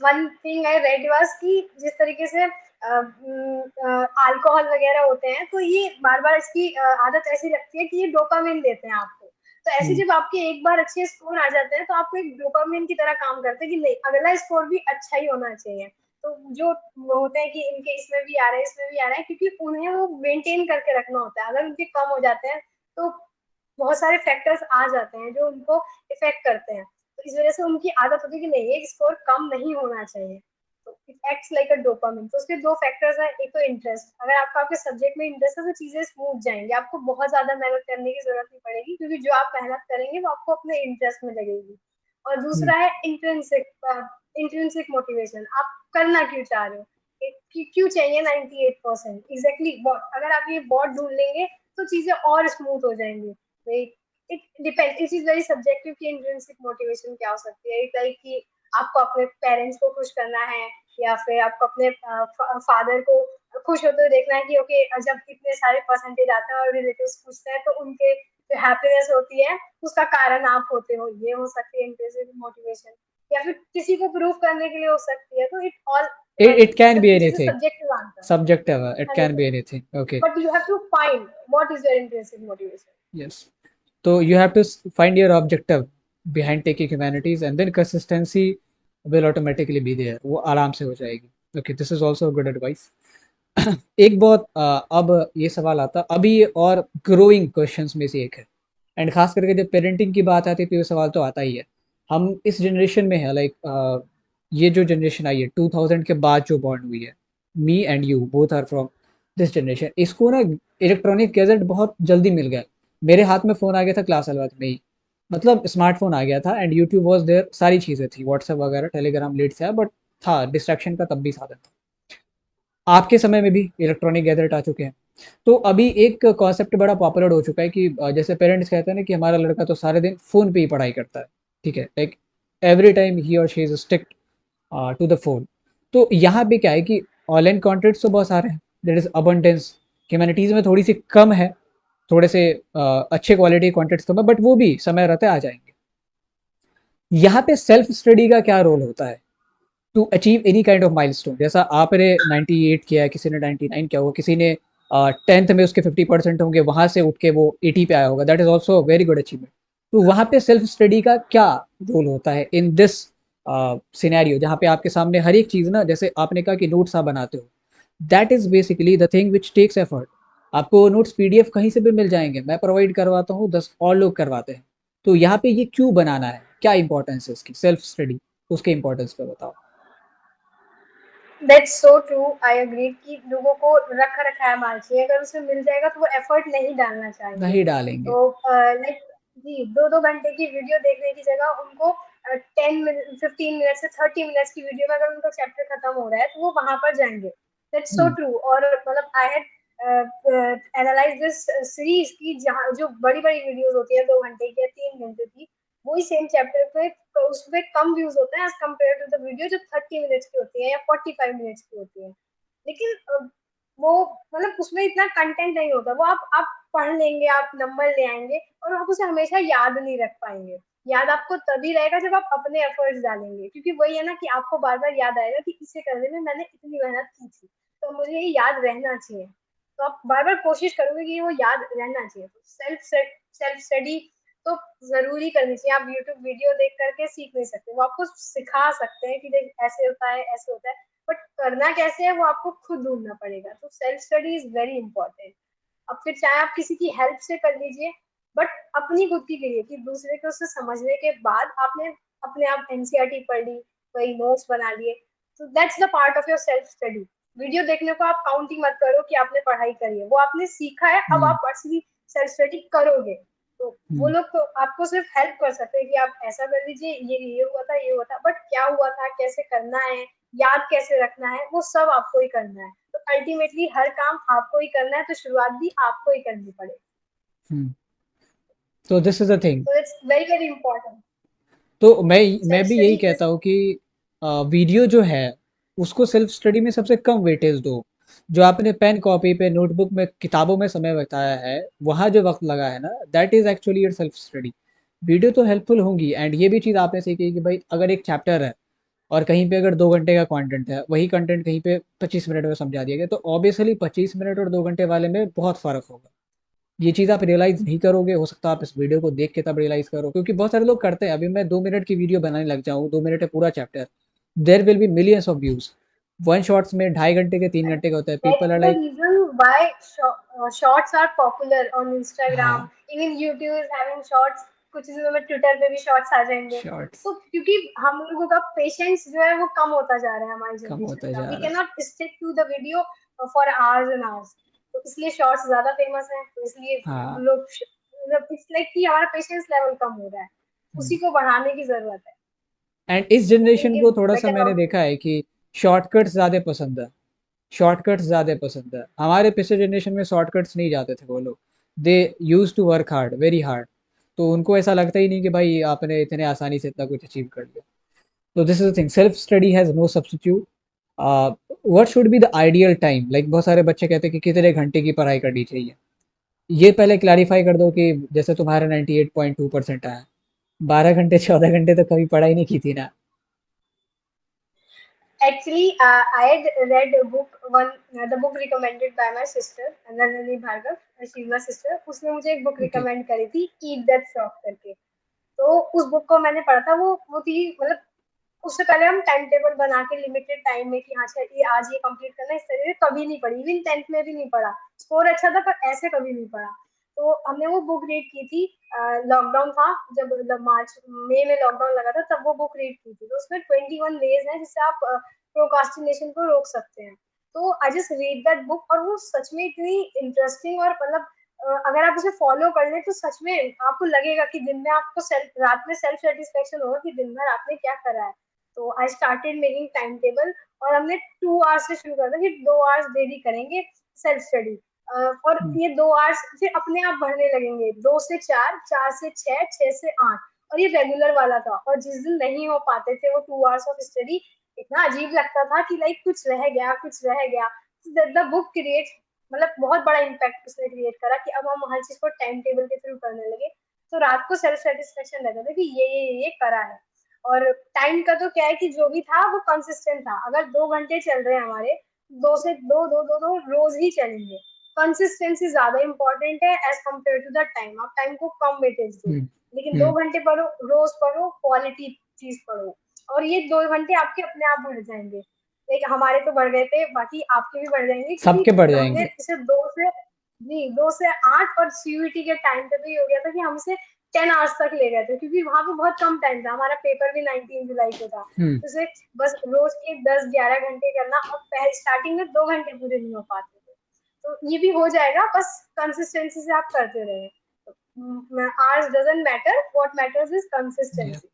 one thing I read was कि जिस तरीके से अल्कोहल वगैरह होते हैं तो ये बार बार इसकी आदत ऐसी लगती है कि ये डोपामिन देते हैं आपको। तो ऐसे हम्म। जब आपके एक बार अच्छे स्कोर आ जाते हैं तो आपको एक डोपामिन की तरह काम करते हैं कि नहीं, अगला स्कोर भी अच्छा ही होना चाहिए। तो जो वो होते हैं कि इनके इसमें भी आ रहा है, इसमें भी आ रहा है, क्योंकि उन्हें वो मेंटेन करके रखना होता है। अगर उनके कम हो जाते हैं तो बहुत सारे फैक्टर्स आ जाते हैं जो उनको इफेक्ट करते हैं। तो इस वजह से उनकी आदत होती है कि नहीं, ये स्कोर कम नहीं होना चाहिए। तो it acts like a dopamine. तो उसके दो फैक्टर्स हैं। एक तो इंटरेस्ट, अगर आपका आपके सब्जेक्ट में इंटरेस्ट है तो चीजें स्मूथ जाएंगी, आपको बहुत ज्यादा मेहनत करने की जरूरत नहीं पड़ेगी, क्योंकि जो आप मेहनत करेंगे वो आपको अपने इंटरेस्ट में लगेगी। और हम्म। दूसरा है इंट्रिंसिक मोटिवेशन, आप करना क्यों चाह रहे हो, क्यों चाहिए 98%, एग्जैक्टली वॉट। अगर आप ये वॉट ढूंढ लेंगे तो चीजें और स्मूथ हो जाएंगी। It depend, it is very subjective कि इंट्रिंसिक मोटिवेशन क्या हो सकती है। लाइक कि आपको अपने पेरेंट्स को खुश करना है, या फिर आपको अपने फादर को खुश होते हुए देखना है कि ओके जब इतने सारे परसेंटेज आते हैं और रिलेटिव्स पूछते हैं तो उनके जो हैप्पीनेस होती है उसका कारण आप होते हो, ये हो सकती है इंट्रिंसिक मोटिवेशन, या फिर किसी को प्रूव करने के लिए हो सकती है। तो it all It can be this is anything. Subjective answer. Subjective. It हाँ, can be लेकिन anything. Okay. But you have to find what is your intrinsic motivation. Yes. So you have to find your objective behind taking humanities, and then consistency will automatically be there. वो आराम से हो जाएगी. Okay, this is also a good advice. एक बहुत अब ये सवाल आता अभी ये और ग्रोइंग क्वेश्चंस में से एक है, एंड खास करके जब पेरेंटिंग की बात आती है तो ये सवाल तो आता ही है। हम इस जनरेशन में है, लाइक ये जो जनरेशन आई है 2000 के बाद जो बॉर्न हुई है, me and you both are from this generation, इसको ना इलेक्ट्रॉनिक गैजेट बहुत जल्दी मिल गया। मेरे हाथ में फ़ोन आ गया था क्लास 11th में ही, मतलब स्मार्टफोन आ गया था, एंड यूट्यूब वॉज देयर, सारी चीज़ें थी, व्हाट्सएप वगैरह, टेलीग्राम लेट से आया, बट था डिस्ट्रैक्शन का तब भी साधन था। आपके समय में भी इलेक्ट्रॉनिक गैजेट आ चुके हैं। तो अभी एक कॉन्सेप्ट बड़ा पॉपुलर हो चुका है कि जैसे पेरेंट्स कहते हैं ना कि हमारा लड़का तो सारे दिन फ़ोन पे ही पढ़ाई करता है, ठीक है, लाइक एवरी टाइम ही और she is stick to the phone. तो यहाँ पे क्या है कि ऑनलाइन कॉन्टेंट्स तो बहुत सारे हैं, देयर इज़ अबंडेंस। ह्यूमैनिटीज़ में थोड़ी सी कम है, थोड़े से अच्छे क्वालिटी कॉन्टेंट्स कम है, बट वो भी समय रहते आ जाएंगे। यहाँ पे सेल्फ स्टडी का क्या रोल होता है to achieve any kind of milestone? जैसा आपने 98 किया है, किसी ने 99 किया होगा, किसी ने 10th में उसके 50% होंगे, वहां से उठ के वो 80 पे आया होगा, that is also very good achievement. तो वहां पे सेल्फ स्टडी का क्या रोल होता है इन दिस सिनेरियो, जहाँ पे आपके सामने हर एक चीज़ ना, जैसे आपने कहा कि नोट्स आप बनाते हो, that is basically the thing which takes effort. आपको नोट्स पीडीएफ कहीं से भी मिल जाएंगे, मैं प्रोवाइड करवाता हूँ, 10 और लोग करवाते हैं। तो यहाँ पे ये क्यों बनाना है, क्या इंपॉर्टेंस है इसकी, सेल्फ स्टडी, उसके इंपॉर्टेंस पे बताओ। That's so true, I agree कि लोगों को रख रखाव मार चाहिए, अगर उसे मिल जाएगा तो वो एफर्ट नहीं डालना चाहेंगे। नहीं डालेंगे। तो लाइक जी 2-2 घंटे की वीडियो देखने की जगह उनको 15 मिनट से 30 मिनट्स की वीडियो में अगर उनका चैप्टर खत्म हो रहा है तो वो वहां पर जाएंगे। That's so hmm. ट्रू। और मतलब I had analyse this series की जहाँ जो बड़ी बड़ी वीडियोस होती है 2 घंटे की या 3 घंटे की, वही सेम चैप्टर पे तो उसमें कम व्यूज होते हैं as compare to the video जो 30 मिनट्स की होती है या 45 मिनट्स की होती है। लेकिन वो मतलब उसमें इतना कंटेंट नहीं होता, वो आप पढ़ लेंगे, आप नंबर ले आएंगे और आप उसे हमेशा याद नहीं रख पाएंगे। याद आपको तभी रहेगा जब आप अपने एफर्ट्स डालेंगे, क्योंकि वही है ना कि आपको बार बार याद आएगा कि इसे करने में मैंने इतनी मेहनत की थी, तो मुझे ये याद रहना चाहिए। तो आप बार बार कोशिश करोगे कि वो याद रहना चाहिए। तो सेल्फ स्टडी तो ज़रूरी करनी चाहिए। आप यूट्यूब वीडियो देख करके सीख नहीं सकते, वो आपको सिखा सकते हैं कि देख ऐसे होता है, ऐसे होता है, बट करना कैसे है वो आपको खुद ढूंढना पड़ेगा। तो self study is very important. अब फिर चाहे आप किसी की हेल्प से कर लीजिए, बट अपनी खुद की करिए कि दूसरे को उसे समझने के बाद आपने अपने आप एनसीईआरटी पढ़ ली, कोई नोट्स बना लिए, तो that's the part of your self study. Video देखने को आप काउंटिंग मत करो कि आपने पढ़ाई करी है, वो आपने सीखा है, अब हम्म। आप असली सेल्फ स्टडी करोगे। तो वो हम्म। लोग तो आपको सिर्फ हेल्प कर सकते हैं कि आप ऐसा कर लीजिए, ये हुआ था, ये हुआ था, बट क्या हुआ था, कैसे करना है, याद कैसे रखना है, वो सब आपको ही करना है। तो अल्टीमेटली हर काम आपको ही करना है, तो शुरुआत भी आपको ही करनी पड़ेगी। हम्म। तो दिस इज द थिंग। तो इट्स वेरी वेरी इंपॉर्टेंट तो मैं सेल्फ भी यही स्टडी कहता इज। हूँ कि वीडियो जो है उसको सेल्फ स्टडी में सबसे कम वेटेज दो। जो आपने पेन कॉपी पे, नोटबुक में, किताबों में समय बताया है, वहाँ जो वक्त लगा है ना, that is actually your self study. Video तो हेल्पफुल होंगी, एंड ये भी चीज़ आपने सीखी कि भाई अगर एक चैप्टर है और कहीं पे अगर 2 घंटे का कंटेंट है, वही कंटेंट कहीं पे 25 मिनट में समझा दिया गया, तो ऑब्वियसली 25 मिनट और 2 घंटे वाले में बहुत फ़र्क होगा। ये चीज़ आप रियलाइज़ नहीं करोगे, हो सकता है आप इस वीडियो को देख के तब रियलाइज़ करो, क्योंकि बहुत सारे लोग करते हैं। अभी मैं 2 मिनट की वीडियो बनाने लग जाऊँ, 2 मिनट है पूरा chapter, there will be millions of views. One shorts में 2.5 घंटे के 3 घंटे का होता है, That's people are the like. reason why shorts are popular on Instagram. हाँ। Even YouTube is having shorts. कुछ दिनों में ट्विटर पे भी शॉर्ट्स आ जाएंगे। शॉर्ट्स तो क्योंकि हम लोगों का पेशेंस जो है वो कम होता जा रहा है हमारी कम जनरेशन होता का, जा वी रहा कैन है। Not stick to the video for hours and hours. तो इसलिए शॉर्ट्स ज्यादा फेमस है, तो इसलिए हाँ। लोग मतलब इट्स लाइक कि हमारा पेशेंस लेवल कम हो रहा है, उसी को बढ़ाने की जरूरत है। एंड इस जनरेशन को लेकिन थोड़ा सा लेकिन मैंने देखा है कि शॉर्टकट्स ज़्यादा पसंद है। शॉर्टकट्स ज़्यादा पसंद है। हमारे पिछले जनरेशन में शॉर्टकट्स नहीं जाते थे वो लोग, they use to work hard, very hard. तो उनको ऐसा लगता ही नहीं कि भाई आपने इतने आसानी से इतना कुछ अचीव कर लिया। तो this is the thing, self study has no substitute. What should be the ideal time? Like बहुत सारे बच्चे कहते हैं कि कितने घंटे की पढ़ाई करनी चाहिए। ये पहले क्लैरिफाई कर दो कि जैसे तुम्हारा 98.2% आया, 12 घंटे 14 घंटे तो कभी पढ़ाई नहीं की थी ना। Actually, I had read a book one the book recommended by my sister Nandini Bhargav. She's my sister. उसने मुझे एक बुक ओके। रिकमेंड करी थी ईट दैट फ्रॉग करके। तो उस बुक को मैंने पढ़ा था। वो थी मतलब उससे पहले हम टाइम टेबल बना के लिमिटेड टाइम में कि हाँ चलिए आज ये कंप्लीट करना है, इस तरह से कभी नहीं पढ़ी, इवन 10th में भी नहीं पढ़ा। स्कोर अच्छा था पर ऐसे कभी नहीं पढ़ा। तो हमने वो बुक रीड की थी। लॉकडाउन था जब, मतलब मार्च मई में लॉकडाउन लगा था, तब वो बुक रीड की थी। तो उसमें 21 वेज हैं जिससे आप प्रोकास्टिनेशन को रोक सकते हैं। तो I just read that book, और वो सच में इतनी इंटरेस्टिंग और मतलब अगर आप उसे फॉलो कर लें तो सच में आपको लगेगा कि दिन में आपको सेल्फ रात में सेल्फ सेटिस्फेक्शन होगा कि दिन भर आपने क्या करा है। तो I started making time table, और हमने 2 आवर्स से शुरू करा था कि 2 आवर्स डेली करेंगे सेल्फ स्टडी। और हम्म। ये 2 आवर्स फिर अपने आप बढ़ने लगेंगे, 2 से 4, 4 से 6, 6 से 8। और ये रेगुलर वाला था। और जिस दिन नहीं हो पाते थे वो 2 आवर्स ऑफ स्टडी, इतना अजीब लगता था कि लाइक कुछ रह गया, कुछ रह गया। द बुक क्रिएट, मतलब बहुत बड़ा इम्पैक्ट उसने क्रिएट करा कि अब हम हर चीज को टाइम टेबल के थ्रू करने लगे। तो रात को सेल्फ सेटिस्फेक्शन रहता था कि ये करा है। और टाइम का तो क्या है कि जो भी था वो कंसिस्टेंट था। अगर 2 घंटे चल रहे हैं हमारे, 2 से 2 रोज ही चलेंगे। कंसिस्टेंसी ज्यादा इंपॉर्टेंट है as compare to the time. आप टाइम को कम वेटेज दो, हम्म। लेकिन दो हम्म। घंटे पढ़ो, रोज पढ़ो, क्वालिटी चीज पढ़ो। और ये 2 घंटे आपके अपने आप बढ़ जाएंगे। लाइक हमारे तो बढ़ गए थे, बाकी आपके भी बढ़ जाएंगे, क्योंकि सबके बढ़ हमने जाएंगे। इसे 2 से 8 और सीयूईटी के टाइम पे तो ये हो गया था कि हम इसे 10 आवर्स तक ले गए थे, क्योंकि वहां पे बहुत कम टाइम था। हमारा पेपर भी 19 जुलाई को था। हम्म। तो इसे बस रोज के 10-11 घंटे करना, और पहले स्टार्टिंग में 2 घंटे पूरे नहीं हो पाते थे। तो ये भी हो जाएगा, बस कंसिस्टेंसी से आप करते रहे। Hours doesn't matter, what matters is Yeah. Consistency.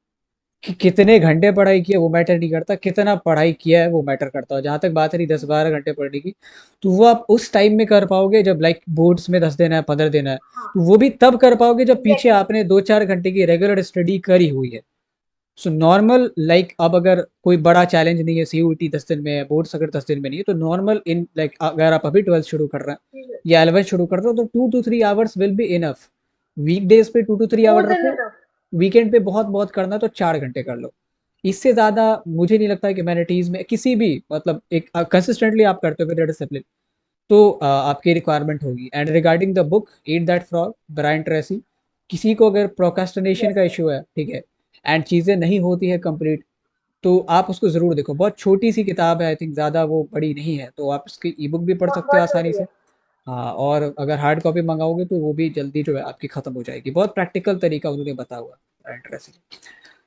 कि कितने घंटे पढ़ाई की है वो मैटर नहीं करता, कितना पढ़ाई किया है वो मैटर करता है। जहाँ तक बात रही 10-12 घंटे पढ़ने की, तो वो आप उस टाइम में कर पाओगे जब लाइक बोर्ड्स में 10 दिन है, 15 दिन है। हाँ, तो वो भी तब कर पाओगे जब पीछे एग्जैक्टली। आपने 2-4 घंटे की रेगुलर स्टडी करी हुई है। सो नॉर्मल लाइक अब अगर कोई बड़ा चैलेंज नहीं है, सीयूटी 10 दिन में है, बोर्ड्स अगर 10 दिन में नहीं है, तो नॉर्मल इन लाइक अगर आप अभी 12th शुरू कर रहे हैं या 11th शुरू कर रहे हो, तो 2 to 3 hours will be enough. Weekdays पे 2 to 3 आवर मोर देन रखो, इनफ। वीकेंड पे बहुत बहुत करना तो 4 घंटे कर लो। इससे ज़्यादा मुझे नहीं लगता है कि मैनिटीज़ में किसी भी मतलब एक कंसिस्टेंटली आप करते हो विद डिसिप्लिन, तो आपकी रिक्वायरमेंट होगी। And regarding the book eat that frog, Brian Tracy, किसी को अगर प्रोकास्टिनेशन यस। का इशू है, ठीक है, एंड चीज़ें नहीं होती है कंप्लीट, तो आप उसको ज़रूर देखो। बहुत छोटी सी किताब है, आई थिंक ज़्यादा वो बड़ी नहीं है, तो आप इसकी ई बुक भी पढ़ बहुत सकते हो बहुत आसानी छोटी से। है। हाँ, और अगर हार्ड कॉपी मंगाओगे तो वो भी जल्दी जो है आपकी ख़त्म हो जाएगी। बहुत प्रैक्टिकल तरीका उन्होंने बता हुआ है interest.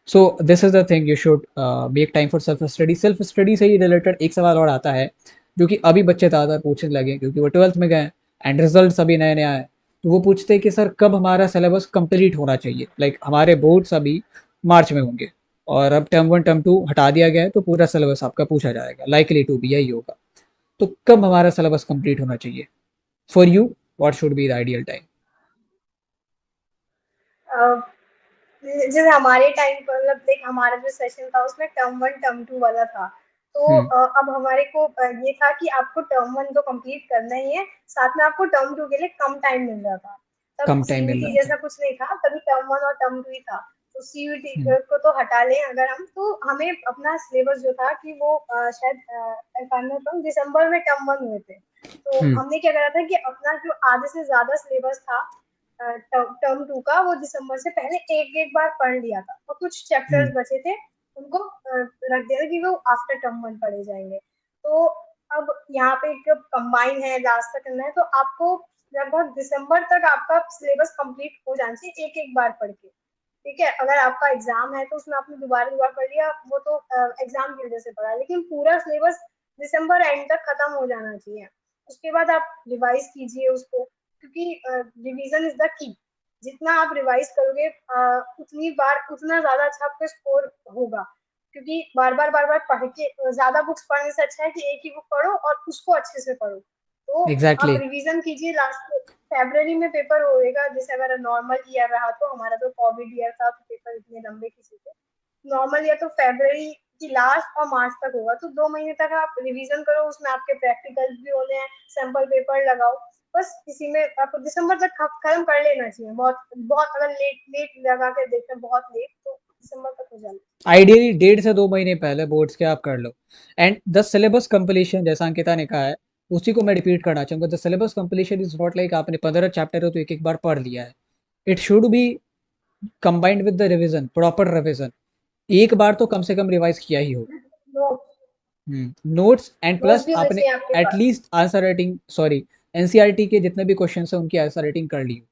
So this is the thing, you should make time for self study. Self study से ही रिलेटेड एक सवाल और आता है, जो कि अभी बच्चे ज़्यादा पूछने लगे क्योंकि वो 12th में गए एंड रिजल्ट अभी नए नए आए। तो वो पूछते हैं कि सर कब हमारा सिलेबस कंप्लीट होना चाहिए? लाइक हमारे बोर्ड्स अभी मार्च में होंगे और अब टर्म 1 टर्म 2 हटा दिया गया है, तो पूरा सिलेबस आपका पूछा जाएगा, लाइकली टू भी यही होगा। तो कब हमारा सिलेबस कंप्लीट होना चाहिए for you? What should be the ideal time? जैसे हमारे टाइम पर, मतलब देख हमारा जो सेशन था उसमें टर्म 1 टर्म 2 वाला था। तो हम्म। अब हमारे को ये था कि आपको टर्म 1 तो कंप्लीट करना ही है, साथ में आपको टर्म 2 के लिए कम टाइम मिल रहा था। तब कम टाइम मिल सीयूईटी रहा था। जैसा कुछ नहीं था, तभी टर्म 1 और टर्म 2 ही था। तो सीयूईटी हम्म। को तो हटा लें अगर हम, तो हमें अपना सिलेबस जो था कि वो शायद दिसंबर में टर्म 1 हुए थे। तो हम्म। हमने क्या करा था कि अपना जो आधे से ज्यादा सिलेबस था टर्म 2 का, वो दिसंबर से पहले एक एक बार पढ़ लिया था, और कुछ चैप्टर्स हम्म। बचे थे उनको रख दिया था कि वो आफ्टर टर्म 1 पढ़े जाएंगे। तो अब यहाँ पे एक कंबाइन है, लास्ट तक करना है, तो आपको लगभग दिसंबर तक आपका सिलेबस कंप्लीट हो जाना चाहिए एक एक बार पढ़ के। ठीक है, अगर आपका एग्जाम है तो उसमें आपने दोबारा दोबारा पढ़ लिया, वो तो एग्जाम की वजह से पढ़ा, लेकिन पूरा सिलेबस दिसंबर एंड तक खत्म हो जाना चाहिए। उसके बाद आप रिवाइज कीजिए उसको, क्योंकि रिवीजन इज द की। जितना आप रिवाइज करोगे उतनी बार उतना ज्यादा अच्छा आपका स्कोर होगा। क्योंकि बार बार पढ़ के ज्यादा बुक्स पढ़ने से अच्छा है कि एक ही बुक पढ़ो और उसको अच्छे से पढ़ो। तो आप एग्जैक्टली। रिवीजन कीजिए। लास्ट फरवरी में पेपर होएगा, जैसे अगर नॉर्मल ईयर रहा तो, हमारा तो कोविड ईयर था तो पेपर इतने लंबे किसी थे। नॉर्मल ईयर तो फरवरी कि लास्ट और मार्च तक होगा, तो 2 महीने तक आप रिवीजन करो, उसमें आपके प्रैक्टिकल्स भी होने हैं, सैंपल पेपर लगाओ, बस इसी में आपको दिसंबर तक खत्म कर लेना चाहिए। बहुत बहुत अगर लेट लेट लगा के देखें बहुत लेट, तो दिसंबर तक हो जाना। आइडियली 1.5 से 2 महीने पहले बोर्ड्स के आप कर लो। एंड द सिलेबस कंप्लीशन, जैसा अंकिता ने कहा है, उसी को मैं रिपीट करना चाहूंगा। The syllabus completion is not like आपने 15 चैप्टर है तो एक एक बार पढ़ लिया है। It should be combined with the revision, proper revision. एक बार तो कम से कम रिवाइज किया ही होगा। Note notes and notes plus भी होने आपने चाहिए आपके पास। At least answer writing, sorry, NCERT के जितने भी क्वेश्चन है उनकी आंसर राइटिंग कर ली।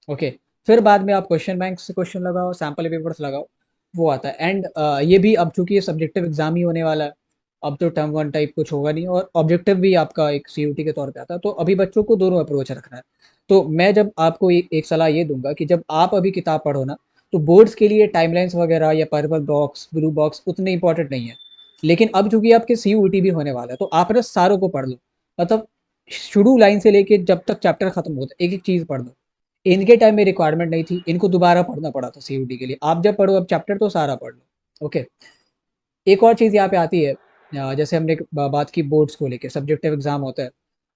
ओके, फिर बाद में आप क्वेश्चन बैंक से क्वेश्चन लगाओ, सैम्पल पेपर्स लगाओ, वो आता है। एंड ये भी अब चूंकि ये सब्जेक्टिव एग्जाम ही होने वाला है, अब तो टर्म वन टाइप कुछ होगा नहीं, और ऑब्जेक्टिव भी आपका एक सीयूटी के तौर पे आता है, तो अभी बच्चों को दोनों अप्रोच रखना है। तो मैं जब आपको एक सलाह ये दूंगा कि जब आप अभी किताब पढ़ो ना, तो बोर्ड्स के लिए टाइमलाइंस वगैरह या पर्पल बॉक्स ब्लू बॉक्स उतने इंपॉर्टेंट नहीं है। लेकिन अब चूंकि आपके सीयूटी भी होने वाला है, तो आप ना सारों को पढ़ लो। मतलब शुरू लाइन से लेके जब तक चैप्टर खत्म होता है एक एक चीज पढ़ लो। इनके टाइम में रिक्वायरमेंट नहीं थी, इनको दोबारा पढ़ना पड़ा था सीयूटी के लिए। आप जब पढ़ो अब चैप्टर तो सारा पढ़ लो। ओके, एक और चीज़ यहाँ पे आती है, जैसे हमने बात की बोर्ड्स को लेके सब्जेक्टिव एग्जाम होता है,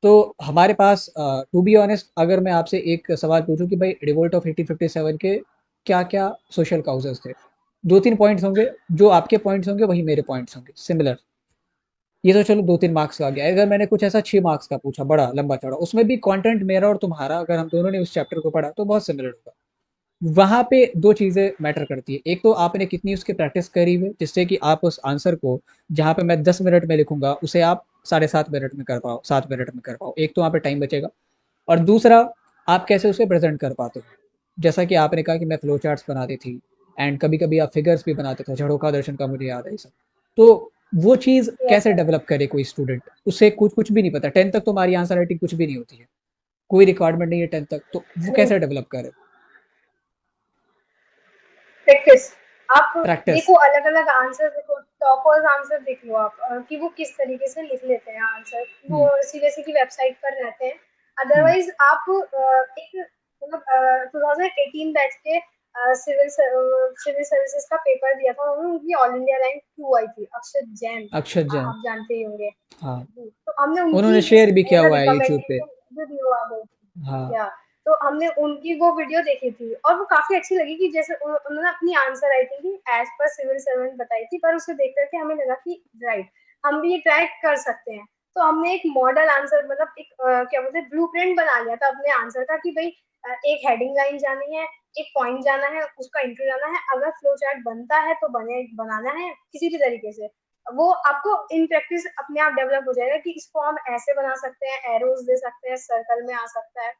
तो हमारे पास टू बी ऑनेस्ट अगर मैं आपसे एक सवाल पूछूं कि भाई रिवोल्ट ऑफ 1857 के क्या क्या सोशल काउजेस थे, 2-3 पॉइंट्स होंगे, जो आपके पॉइंट्स होंगे वही मेरे पॉइंट्स होंगे, सिमिलर। ये तो चलो 2-3 मार्क्स का आ गया। अगर मैंने कुछ ऐसा 6 मार्क्स का पूछा बड़ा लंबा चौड़ा, उसमें भी कंटेंट मेरा और तुम्हारा अगर हम दोनों ने उस चैप्टर को पढ़ा तो बहुत सिमिलर होगा। वहाँ पे 2 चीज़ें मैटर करती है। एक तो आपने कितनी उसकी प्रैक्टिस करी हुई है, जिससे कि आप उस आंसर को जहाँ पे मैं 10 मिनट में लिखूँगा, उसे आप साढ़े 7 मिनट में कर पाओ, 7 मिनट में कर पाओ। एक तो वहाँ पे टाइम बचेगा, और दूसरा आप कैसे उसे प्रेज़ेंट कर पाते हो। जैसा कि आपने कहा कि मैं फ्लो चार्ट्स बनाती थी, एंड कभी-कभी आप फिगर्स भी बनाते थे, झरोखा दर्शन का मुझे याद है ये सब। तो वो चीज़ यस कैसे सर। डेवलप करे कोई स्टूडेंट? उसे कुछ भी नहीं पता, 10th तक तो हमारी आंसर राइटिंग कुछ भी नहीं होती है। कोई रिक्वायरमेंट नहीं है 10th तक, तो वो नहीं, कैसे डेवलप करे? प्रैक्टिस। आप प्रैक्टिस। देखो अलग अलग आंसर देखो, टॉपर्स आंसर देख लो आप, कि वो किस तरीके से लिख लेते हैं आंसर, वो हुँ, सीबीएसई की वेबसाइट पर रहते हैं। हुँ। अदरवाइज आप एक मतलब 2018 बैच के सिविल सर्विसेज का पेपर दिया था उन्होंने, उनकी ऑल इंडिया रैंक 2 आई थी, अक्षत जैन। अक्षत जैन, आप जानते ही होंगे। हाँ, जी, तो हमने उन्होंने उनकी शेयर भी किया मतलब हुआ है यूट्यूब पे। रिकमेंडेशन वीडियो आ गई थी हाँ, या, तो हमने उनकी वो वीडियो देखी थी और वो काफी अच्छी लगी कि जैसे उन्होंने अपनी आंसर राइटिंग की एज पर सिविल सर्वेंट बताई थी, पर उसे देख करके हमें लगा कि राइट, हम भी ये ट्राई कर सकते हैं। तो हमने एक मॉडल आंसर मतलब एक क्या बोलते हैं ब्लूप्रिंट बना लिया था अपने आंसर का कि भाई एक हेडिंग लाइन जानी है, एक पॉइंट जाना है, उसका इंट्रो जाना है, अगर फ्लो चार्ट बनता है तो बनाना है किसी भी तरीके से। वो आपको इन प्रैक्टिस अपने आप डेवलप हो जाएगा कि इसको हम ऐसे बना सकते हैं, एरोज दे सकते हैं, सर्कल में आ सकता है।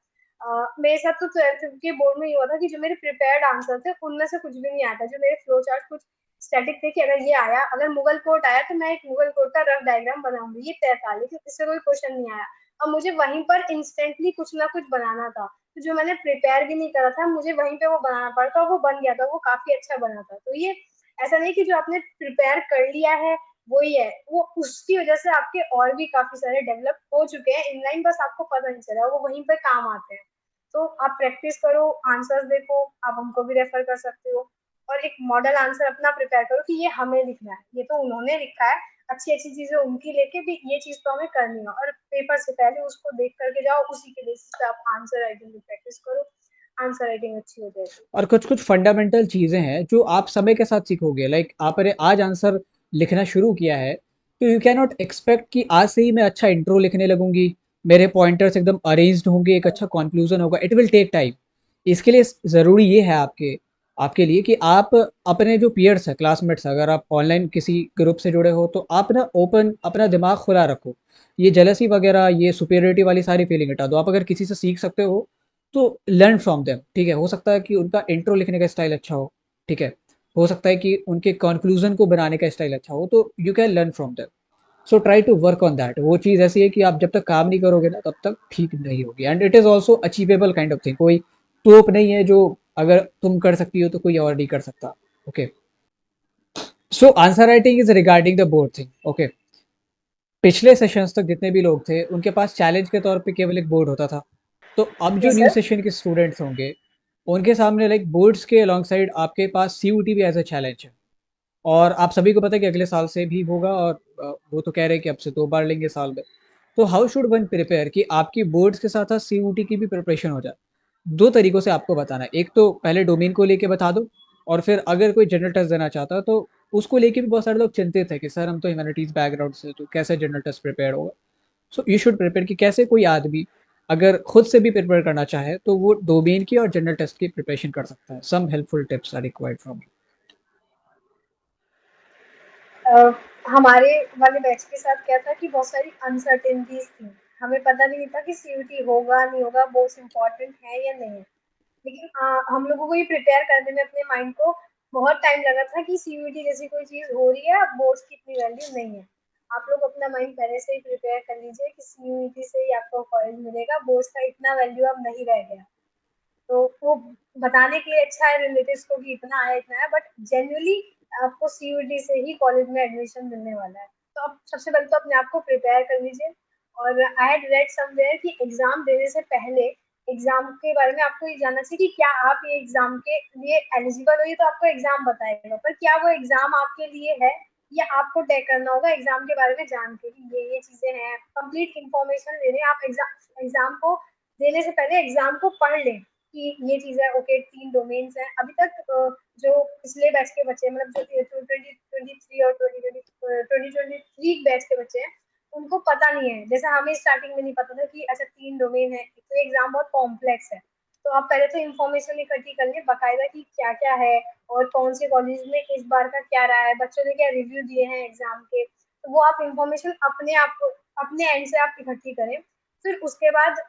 मेरे साथ तो 12th के बोर्ड में ये हुआ था कि जो मेरे प्रिपेयर्ड आंसर थे उनमें से कुछ भी नहीं आया था, जो मेरे फ्लो चार्ट कुछ स्टैटिक थे कि अगर ये आया, अगर मुगल कोट आया तो मैं एक मुगल कोट का रफ डायग्राम बनाऊंगी, ये तय था, लेकिन इससे कोई क्वेश्चन नहीं आया और मुझे वहीं पर इंस्टेंटली कुछ ना कुछ बनाना था। तो जो मैंने प्रिपेयर भी नहीं करा था मुझे वहीं पे वो बनाना पड़ा था और वो बन गया था, वो काफी अच्छा बना था। तो ये ऐसा नहीं कि जो आपने प्रिपेयर कर लिया है वही है, वो उसकी वजह से आपके और भी काफी सारे डेवलप हो चुके हैं इनलाइन, बस आपको पता नहीं चला, वो वहीं पे काम आते हैं। तो आप प्रैक्टिस करो, आंसर्स देखो, आप हमको भी रेफर कर सकते हो और एक मॉडल आंसर अपना प्रिपेयर करो कि ये हमें लिखना है, ये तो उन्होंने लिखा है, अच्छी अच्छी चीजें उनकी लेके भी ये चीज तो हमें करनी है, और पेपर से पहले उसको देख करके जाओ, उसी के बेसिस पे आप आंसर राइटिंग की प्रैक्टिस करो, आंसर राइटिंग अच्छी हो जाएगी। और कुछ-कुछ फंडामेंटल चीज़ें हैं जो आप समय के साथ सीखोगे। लाइक आपने आज आंसर लिखना शुरू किया है, तो यू कैन नॉट एक्सपेक्ट कि आज से ही मैं अच्छा इंट्रो लिखने लगूँगी, मेरे पॉइंटर्स एकदम अरेंज्ड होंगे, एक अच्छा कन्क्लूज़न होगा। It will take time. इसके लिए ज़रूरी ये है आपके आपके लिए कि आप अपने जो पीयर्स हैं, क्लासमेट्स हैं, अगर आप ऑनलाइन किसी ग्रुप से जुड़े हो, तो आप ना ओपन अपना दिमाग खुला रखो। ये जेलसी वगैरह, ये सुपीरियरिटी वाली सारी फीलिंग हटा दो। आप अगर किसी से सीख सकते हो तो लर्न फ्रॉम देम, ठीक है। हो सकता है कि उनका इंट्रो लिखने का स्टाइल अच्छा हो, ठीक है। हो सकता है कि उनके कंक्लूजन को बनाने का स्टाइल अच्छा हो, तो you can learn from them. So try to work on that. वो चीज़ ऐसी है कि आप जब तक काम नहीं करोगे ना तब तक ठीक नहीं होगी, and it is also achievable kind of thing. कोई तोप नहीं है जो अगर तुम कर सकती हो तो कोई और नहीं कर सकता। Okay, so answer writing is regarding the board thing. Okay, पिछले सेशंस तक जितने भी लोग थे उनके पास चैलेंज के तौर पे केवल एक बोर्ड होता था। तो अब जो यस न्यू सर। सेशन के स्टूडेंट्स होंगे उनके सामने लाइक बोर्ड्स के अलॉन्ग साइड आपके पास सीयूटी भी एज अ चैलेंज है। और आप सभी को पता है कि अगले साल से भी होगा, और वो तो कह रहे हैं कि अब से 2 बार लेंगे साल में। तो हाउ शुड वन प्रिपेयर कि आपकी बोर्ड्स के साथ-साथ सीयूटी की भी प्रिपरेशन हो जाए? 2 तरीकों से आपको बताना है। एक तो पहले डोमेन को लेके बता दो, और फिर अगर कोई जनरल टेस्ट देना चाहता है तो उसको लेके भी बहुत सारे लोग चिंतित हैं कि सर हम तो ह्यूमैनिटीज़ बैकग्राउंड से, तो कैसे जनरल टेस्ट प्रिपेयर होगा? सो यू शुड प्रिपेयर कि कैसे कोई आदमी अगर खुद से भी प्रिपेयर करना चाहे तो वो डोमेन की और जनरल टेस्ट की प्रिपरेशन कर सकता है। Some helpful tips are required from you. Uh, हमारे वाले बैच के साथ क्या था कि बहुत सारी अनसर्टेनिटीज थी। हमें पता नहीं था कि सीयूटी होगा नहीं होगा, बहुत इम्पोर्टेंट है या नहीं है। लेकिन हम लोगों को ये प्रिपेयर करने में अपने माइंड को बहुत टाइम लगा था कि सीयूटी जैसी कोई चीज हो रही है, बोर्ड्स की इतनी वैल्यू नहीं है। आप लोग अपना माइंड पहले से ही प्रिपेयर कर लीजिए कि सीयूटी से ही आपको कॉलेज मिलेगा, बोर्ड्स का इतना वैल्यू अब नहीं रह गया। तो वो बताने के लिए अच्छा है रिलेटिव्स को कि इतना है इतना है, बट जनरली आपको सीयूटी से ही कॉलेज में एडमिशन मिलने वाला है। तो आप सबसे पहले तो अपने आप को प्रिपेयर कर लीजिए। और आई हैड रेड समवेयर कि एग्जाम देने से पहले एग्जाम के बारे में आपको ये जानना चाहिए कि क्या आप ये एग्जाम के लिए एलिजिबल हो। ये तो आपको एग्जाम बताएगा, पर क्या वो एग्जाम आपके लिए है, या आपको तय करना होगा एग्जाम के बारे में जान के कि ये चीजें हैं। कंप्लीट इंफॉर्मेशन लेने आप एग्जाम को देने से पहले एग्जाम को पढ़ लें कि ये चीज है। ओके, 3 डोमेन्स हैं अभी तक। जो पिछले बैच के बच्चे हैं, मतलब जो 2023 और 2023 बैच के बच्चे हैं, उनको पता नहीं है। जैसे हमें स्टार्टिंग में नहीं पता था कि अच्छा 3 डोमेन है, तो एग्जाम बहुत कॉम्प्लेक्स है। तो आप पहले तो इन्फॉर्मेशन इकट्ठी कर लें बाकायदा कि क्या क्या है, और कौन से कॉलेज में इस बार का क्या रहा है, बच्चों ने क्या रिव्यू दिए हैं एग्जाम के। तो वो आप इन्फॉर्मेशन अपने एंड से आप इकट्ठी करें। फिर उसके बाद,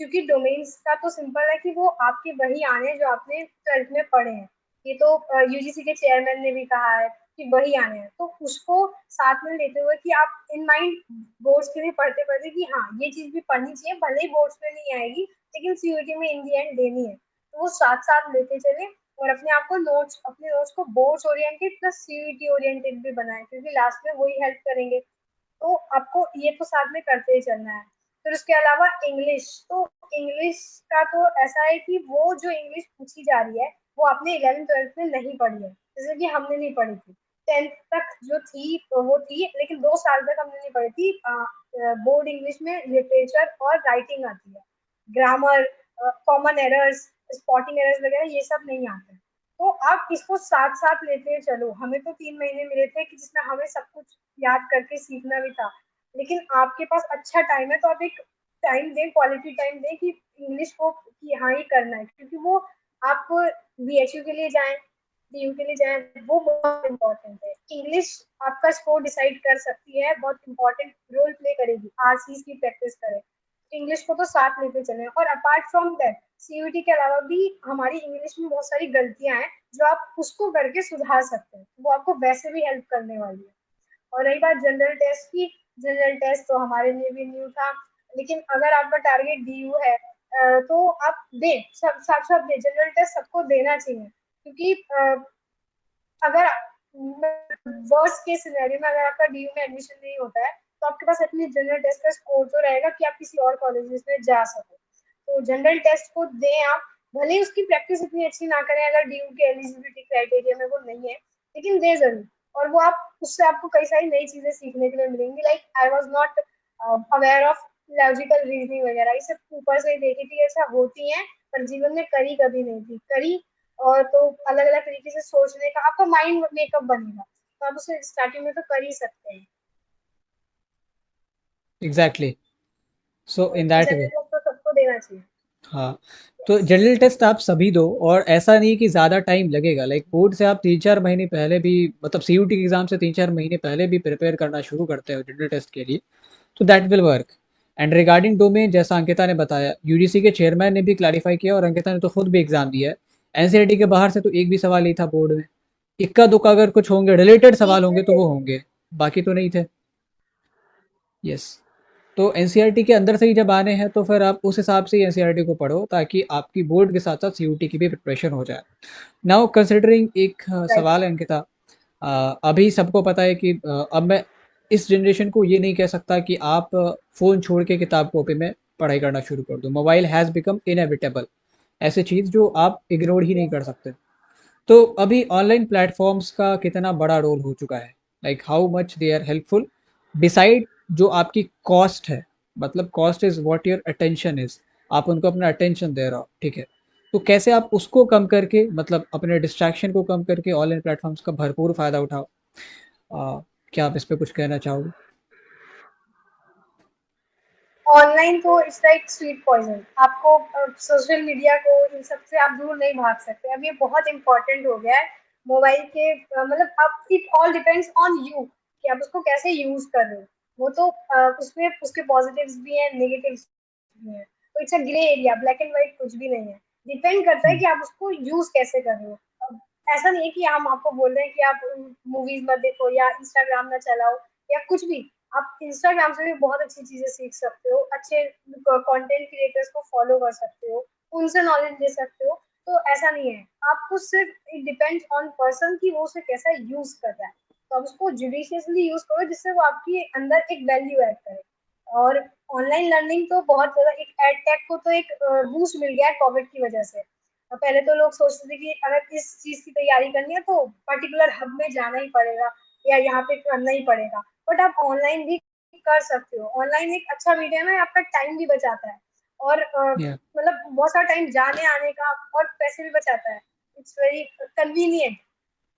क्योंकि डोमेन्स का तो सिंपल है कि वो आपके वही आने हैं जो आपने 12th में पढ़े हैं। ये तो यूजीसी के चेयरमैन ने भी कहा है कि वही आने हैं। तो उसको साथ में लेते हुए कि आप इन माइंड बोर्ड्स के लिए पढ़ते पढ़ते कि हाँ ये चीज भी पढ़नी चाहिए, भले ही बोर्ड्स में नहीं आएगी लेकिन सीयूटी में इन दी एंड देनी है। तो वो साथ साथ लेते चले, और अपने नोट्स को boards oriented plus CUET oriented भी बनाए, क्योंकि लास्ट में वही हेल्प करेंगे। तो आपको ये तो साथ में करते ही चलना है। फिर उसके अलावा इंग्लिश, तो इंग्लिश का तो ऐसा है कि वो जो इंग्लिश पूछी जा रही है वो आपने 11th 12th में नहीं पढ़ी है। जैसे कि हमने नहीं पढ़ी थी 10th तक जो थी, तो वो थी, लेकिन 2 साल तक हमने नहीं पढ़ी थी। बोर्ड इंग्लिश में लिटरेचर और राइटिंग आती है, grammar, common errors, spotting errors वगैरह ये सब नहीं आते। तो आप इसको साथ साथ लेते चलो। हमें तो 3 महीने मिले थे कि जिसमें हमें सब कुछ याद करके सीखना भी था, लेकिन आपके पास अच्छा टाइम है तो आप एक टाइम दें, क्वालिटी टाइम दें कि इंग्लिश को कि हाँ ये करना है, क्योंकि वो आप बीएचयू के लिए जाएं, डीयू के लिए जाएं, वो बहुत इंपॉर्टेंट है। इंग्लिश आपका स्कोर डिसाइड कर सकती है, बहुत इंपॉर्टेंट रोल प्ले करेगी। आरसीज की प्रैक्टिस करें, इंग्लिश को तो साथ लेते चले। और अपार्ट फ्रॉम दैट सीयूटी के अलावा भी हमारी इंग्लिश में बहुत सारी गलतियां हैं जो आप उसको करके सुधार सकते हैं, वो आपको वैसे भी हेल्प करने वाली है। और रही बात जनरल टेस्ट की, जनरल टेस्ट तो हमारे लिए भी न्यू था, लेकिन अगर आपका टारगेट डीयू है तो आप दें, सब साथ साथ दें। जनरल टेस्ट सबको देना चाहिए, क्योंकि अगर वर्स्ट केस सिनेरियो में अगर आपका डीयू में एडमिशन नहीं होता है तो आपके पास एटलीस्ट जनरल टेस्ट का स्कोर तो रहेगा कि आप किसी और कॉलेजेस में जा सको। तो जनरल टेस्ट को दें आप, भले ही उसकी प्रैक्टिस इतनी अच्छी ना करें अगर डीयू के एलिजिबिलिटी क्राइटेरिया में वो नहीं है, लेकिन दें जरूर। और वो आप उससे आपको कई सारी नई चीजें सीखने के लिए मिलेंगी। Like I was not aware of logical reasoning वगैरह, इसे ऊपर से देखी थी ऐसा होती है, पर जीवन में करी कभी नहीं थी करी। और तो अलग अलग तरीके से सोचने का आपका माइंड मेकअप बनेगा, तो आप उसे स्टार्टिंग में तो कर ही सकते हैं। एग्जैक्टली। सो तो in that general way. Test तो सबको देना चाहिए। हाँ, तो यस। जनरल टेस्ट आप सभी दो, और ऐसा नहीं कि ज़्यादा टाइम लगेगा। लाइक बोर्ड से आप 3-4 महीने पहले भी, मतलब सीयूटी के एग्ज़ाम से 3-4 महीने पहले भी प्रिपेयर करना शुरू करते हो जनरल टेस्ट के लिए, तो that will work. And regarding domain, जैसा अंकिता ने बताया, यूजीसी के चेयरमैन ने भी क्लैरिफाई किया, और अंकिता ने तो खुद भी एग्ज़ाम दिया है। एनसीईआरटी के बाहर से तो एक भी सवाल नहीं था बोर्ड में। इक्का दुक्का अगर कुछ होंगे, रिलेटेड सवाल बीच में होंगे तो थे। वो होंगे, बाकी तो नहीं थे। यस। तो एनसीईआरटी के अंदर से ही जब आने हैं तो फिर आप उस हिसाब से ही एनसीईआरटी को पढ़ो, ताकि आपकी बोर्ड के साथ साथ सीयूटी की भी प्रिपरेशन हो जाए। नाउ कंसिडरिंग एक राइट। सवाल है अंकिता। अभी सबको पता है कि अब मैं इस जनरेशन को ये नहीं कह सकता कि आप फ़ोन छोड़ के किताब कॉपी में पढ़ाई करना शुरू कर दो। मोबाइल हैज़ बिकम इनएविटेबल, ऐसी चीज़ जो आप इग्नोर ही नहीं यस। कर सकते। तो अभी ऑनलाइन प्लेटफॉर्म्स का कितना बड़ा रोल हो चुका है, like how much they are helpful decide जो आपकी कॉस्ट है, मतलब cost is what your attention is, आप उनको अपना अटेंशन दे रहे हो, ठीक है, तो कैसे आप उसको कम करके, मतलब अपने डिस्ट्रैक्शन को कम करके ऑनलाइन प्लेटफॉर्म्स का भरपूर फायदा उठाओ। क्या आप इस पे कुछ कहना चाहोगे? ऑनलाइन तो इट्स लाइक स्वीट पॉइजन। आपको सोशल मीडिया को इन सब से आप दूर नहीं भाग सकते। अब ये बहुत इंपॉर्टेंट हो गया है मोबाइल के मतलब अब it all depends on you कि आप उसको कैसे यूज कर रहे हो। वो तो उसमें उसके पॉजिटिव्स भी हैं, नेगेटिव्स भी हैं। तो it's a grey area, black and white कुछ भी नहीं है। डिपेंड करता है हम्म, कि आप उसको यूज कैसे कर रहे हो। अब ऐसा नहीं है कि हम आपको बोल रहे हैं कि आप मूवीज मत देखो या इंस्टाग्राम ना चलाओ या कुछ भी। आप इंस्टाग्राम से भी बहुत अच्छी चीजें सीख सकते हो, अच्छे कंटेंट क्रिएटर्स को फॉलो कर सकते हो, उनसे नॉलेज ले सकते हो। तो ऐसा नहीं है, आपको सिर्फ इट डिपेंड्स ऑन पर्सन कि वो उसे कैसा यूज कर रहा है। तो आप उसको जुडिशियसली यूज करो जिससे वो आपके अंदर एक वैल्यू ऐड करे। और ऑनलाइन लर्निंग तो बहुत ज्यादा एक एड टेक को तो एक बूस्ट मिल गया है कोविड की वजह से। पहले तो लोग सोचते थे कि अगर इस चीज की तैयारी करनी है तो पर्टिकुलर हब में जाना ही पड़ेगा या यहाँ पे करना ही पड़ेगा। बट आप ऑनलाइन भी कर सकते हो। ऑनलाइन एक अच्छा मीडियम है, आपका टाइम भी बचाता है और या मतलब बहुत सारा टाइम जाने आने का और पैसे भी बचाता है। It's very convenient.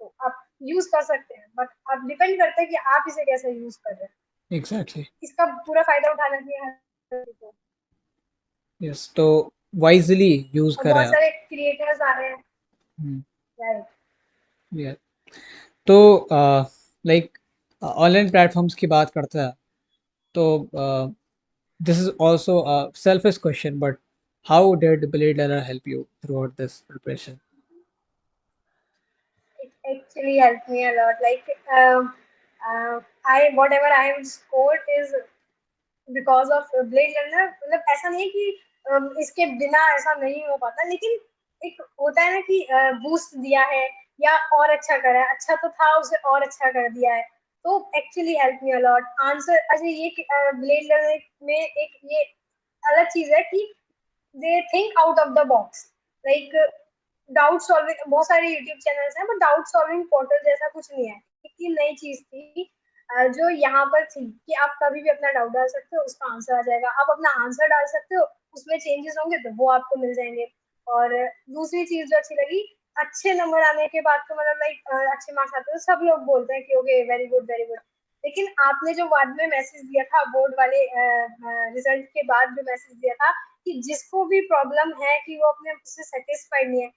तो आप यूज कर सकते हैं बट आप डिपेंड करते हैं कि आप इसे कैसे यूज कर रहे हैं। एग्जैक्टली। इसका पूरा फायदा उठाना चाहिए हर किसी को। यस, तो वाइजली यूज और करें बहुत आप। सारे क्रिएटर्स आ रहे हैं। हम्म, राइट। या तो लाइक ऑनलाइन प्लेटफॉर्म्स की बात करते हैं, तो this is also a selfish question, but how did Blade Runner help you throughout this preparation? It actually helped me a lot. Like I whatever I have scored is because of blade runner. मतलब ऐसा नहीं है कि इसके बिना ऐसा नहीं हो पाता, लेकिन एक होता है ना कि बूस्ट दिया है या और अच्छा करा है, अच्छा तो था उसे और अच्छा कर दिया है। तो actually help me a lot answer. अच्छा ये ब्लेड रनर में एक ये अलग चीज है कि they think out of the box. Like doubt solving बहुत सारे यूट्यूब चैनल्स हैं बट डाउट सॉल्विंग पोर्टल जैसा कुछ नहीं है। इतनी नई चीज थी जो यहाँ पर थी कि आप कभी भी अपना डाउट डाल सकते हो, उसका आंसर आ जाएगा। आप अपना आंसर डाल सकते हो, उसमें चेंजेस होंगे तो वो आपको मिल जाएंगे। और दूसरी चीज जो अच्छी लगी, अच्छे नंबर आने के बाद तो मतलब लाइक अच्छे मार्क्स आते हैं तो सब लोग बोलते हैं कि okay very good very good. लेकिन आपने जो बाद में मैसेज दिया था बोर्ड वाले रिजल्ट के बाद जो मैसेज दिया था कि जिसको भी प्रॉब्लम है कि वो अपने उससे सेटिस्फाइड नहीं है,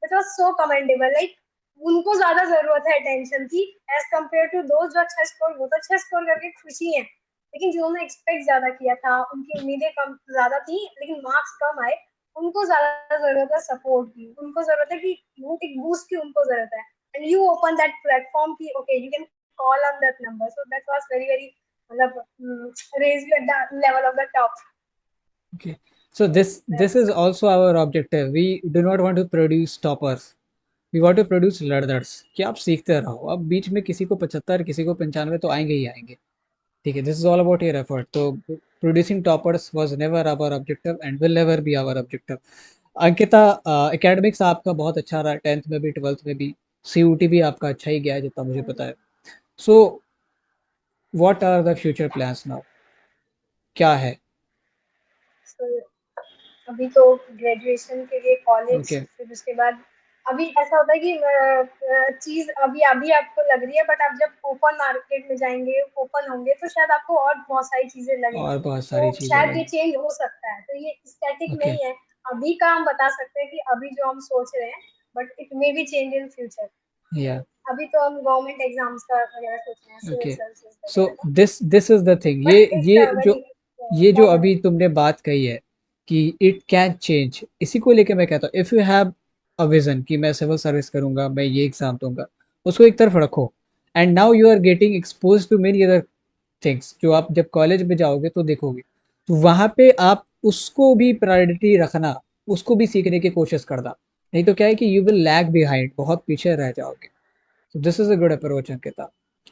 it was so commendable. Like उनको ज्यादा जरूरत है अटेंशन की एज कम्पेयर टू दोस्त जो अच्छा स्कोर, वो तो अच्छा स्कोर करके खुशी है। लेकिन जिन्होंने एक्सपेक्ट ज्यादा किया था, उनकी उम्मीदें कम ज्यादा थी लेकिन मार्क्स कम आए, उनको ज्यादा जरूरत है सपोर्ट की। उनको जरूरत है कि वो एक बूस्ट की उनको जरूरत है। And you open that platform की okay you can call on that number. So that was very very मतलब raise you at the level of the top. Okay, so this is also our objective. We do not want to produce toppers. We want to produce learners, कि आप सीखते रहो। अब बीच में किसी को 75 किसी को 95 तो आएंगे ही आएंगे, ठीक है। This is all about your effort. तो producing toppers was never our objective and will never be our objective. Ankita, academics आपका बहुत अच्छा रहा, 10th में भी 12th में भी, सीयूटी भी आपका अच्छा ही गया है जितना मुझे पता है। So what are the future plans now, क्या है? सो अभी तो ग्रेजुएशन के लिए कॉलेज, ओके, फिर उसके बाद अभी ऐसा होता है कि चीज अभी अभी आपको लग रही है बट आप जब ओपन मार्केट में जाएंगे, ओपन होंगे तो शायद आपको और बहुत सारी चीजें लगे। और बहुत तो सारी चीज़ें शायद ये लगी। चेंज हो सकता है, तो ये स्टैटिक ओके, नहीं है। अभी का हम बता सकते हैं कि अभी जो हम सोच रहे हैं but it may be change in future. या अभी तो हम गवर्नमेंट एग्जाम्स का वगैरह सोच रहे हैं, सिविल ओके। सर्विसेज सो वगैरह का। This is the thing, but it's very ये जो कॉमन। अभी तुमने बात कही है कि इट कैन चेंज, इसी को लेके मैं कहता हूँ if you have a vision कि मैं सिविल सर्विस करूंगा, मैं ये एग्जाम दूंगा, उसको एक तरफ रखो। And now you are getting expose to many other things जो आप जब कॉलेज में जाओगे तो देखोगे, तो वहां पे आप उसको भी प्रायोरिटी रखना, उसको भी सीखने की कोशिश करना। नहीं तो क्या है कि यू विल लैग बिहाइंड, बहुत पीछे रह जाओगे। So this is a good approach, Ankita.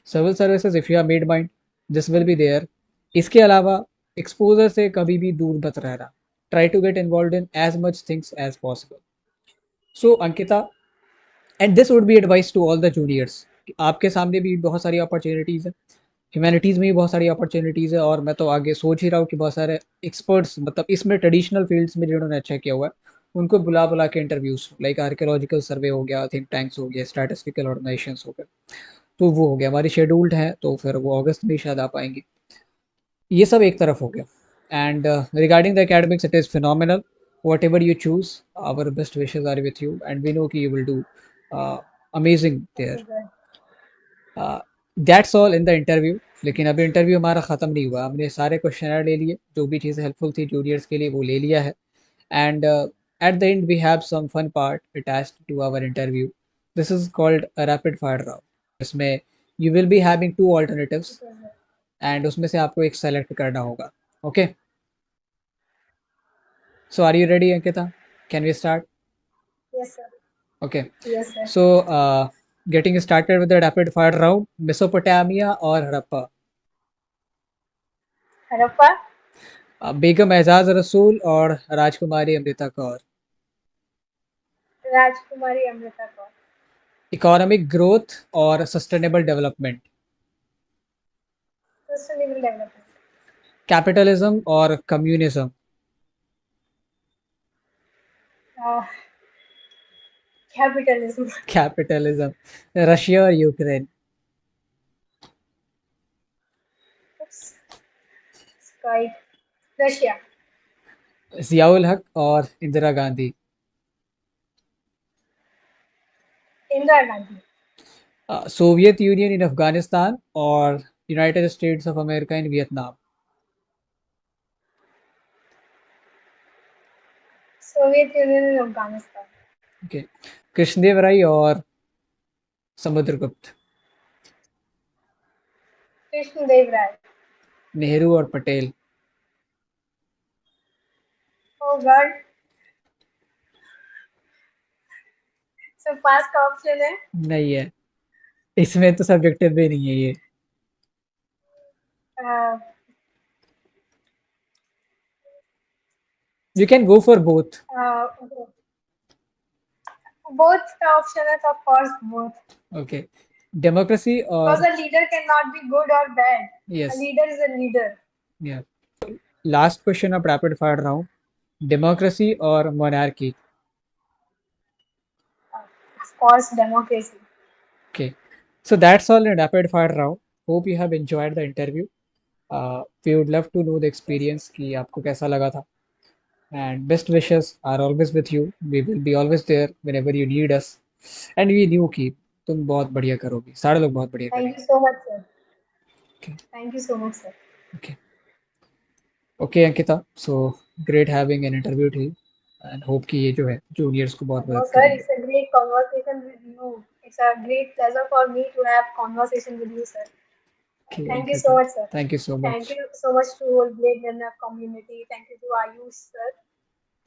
Civil services, if you have made mind, this will be there. इसके अलावा एक्सपोजर से कभी भी दूर मत रहना। Try to get involved in as much things as possible. So, Ankita, and this would be advice to all the juniors, आपके सामने भी बहुत सारी अपॉर्चुनिटीज़ है, ह्यूमैनिटीज़ में भी बहुत सारी अपॉर्चुनिटीज़ है, और मैं तो आगे सोच ही रहा हूँ कि बहुत सारे एक्सपर्ट्स, मतलब इसमें ट्रेडिशनल फील्ड्स में जिन्होंने अच्छा किया हुआ है, उनको बुला बुला के इंटरव्यूज, लाइक आर्कियोलॉजिकल सर्वे हो गया, थिंक टैंक्स हो गया, स्टैटिस्टिकल ऑर्गेनाइजेशंस हो गए, तो वो हो गया, हमारी शेड्यूल्ड है, तो फिर वो अगस्त में शायद आ पाएंगी। ये सब एक तरफ हो गया। And regarding the academics, it is phenomenal, whatever you choose, our best wishes are with you, and we know कि you will do amazing there. That's all in the interview. लेकिन अभी इंटरव्यू हमारा ख़त्म नहीं हुआ, हमने सारे क्वेश्चन ले लिए, जो भी चीज़ें हेल्पफुल थी जूनियर्स के लिए वो ले लिया है। And at the end we have some fun part attached to our interview. This is called a rapid fire round. इसमें you will be having two alternatives, and उसमें से आपको एक सेलेक्ट करना होगा। Okay, so are you ready Ankita? Can we start? Yes, sir. Okay, Yes, sir. so getting started with the rapid fire round, Mesopotamia or Harappa? Harappa. Begum Ejaz Rasul और Rajkumari Amrita Kaur? Rajkumari Amrita Kaur. Economic growth और sustainable development? Sustainable development. Capitalism और communism? Uh, Capitalism. Capitalism. Russia और Ukraine? Oops. It's quite Russia. Ziaul Haq और Indira Gandhi? Indira Gandhi. Soviet Union in Afghanistan और United States of America in Vietnam? Soviet Union and Afghanistan. ओके, कृष्णदेवराय और समुद्रगुप्त? Krishnadev Rai. नेहरू और पटेल? Oh God. So पास का ऑप्शन है? नहीं है, इसमें तो सब्जेक्टिव भी नहीं है ये। Uh, you can go for both. okay. Both का ऑप्शन है, तो of course both. Okay, democracy और Because a leader cannot be good or bad. A yes, leader is a leader. या last question of rapid fire round, democracy और monarchy? Of course, democracy. Okay, so that's all in rapid fire round. Hope you have enjoyed the interview. We would love to know the Yes, sir. experience कि आपको कैसा लगा था, and best wishes are always with you. We will be always there whenever you need us, and we knew कि तुम बहुत बढ़िया करोगी, सारे लोग बहुत बढ़िया Thank करेंगे। you so much, sir. Okay, Thank you so much, sir. okay, okay Ankita, so great having an interview to you, and hope कि ये जो है juniors को बहुत No, मदद sir, करेंगे। it's a great conversation with you. It's a great pleasure for me to have conversation with you, sir. Okay Thank you so Ankita, much, sir. thank you so Thank much. you so much to whole Blade Runner community. Thank you to Ayush, sir.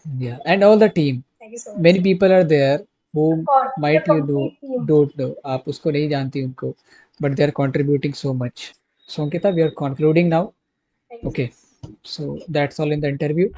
Yeah, and all the team. Thank you so much. Many people are there Of who course, the might you know, complete team. don't know, आप उसको नहीं जानती उनको, but they are contributing so much. So Ankita, we are concluding now. Thank you. Okay, so that's all in the interview.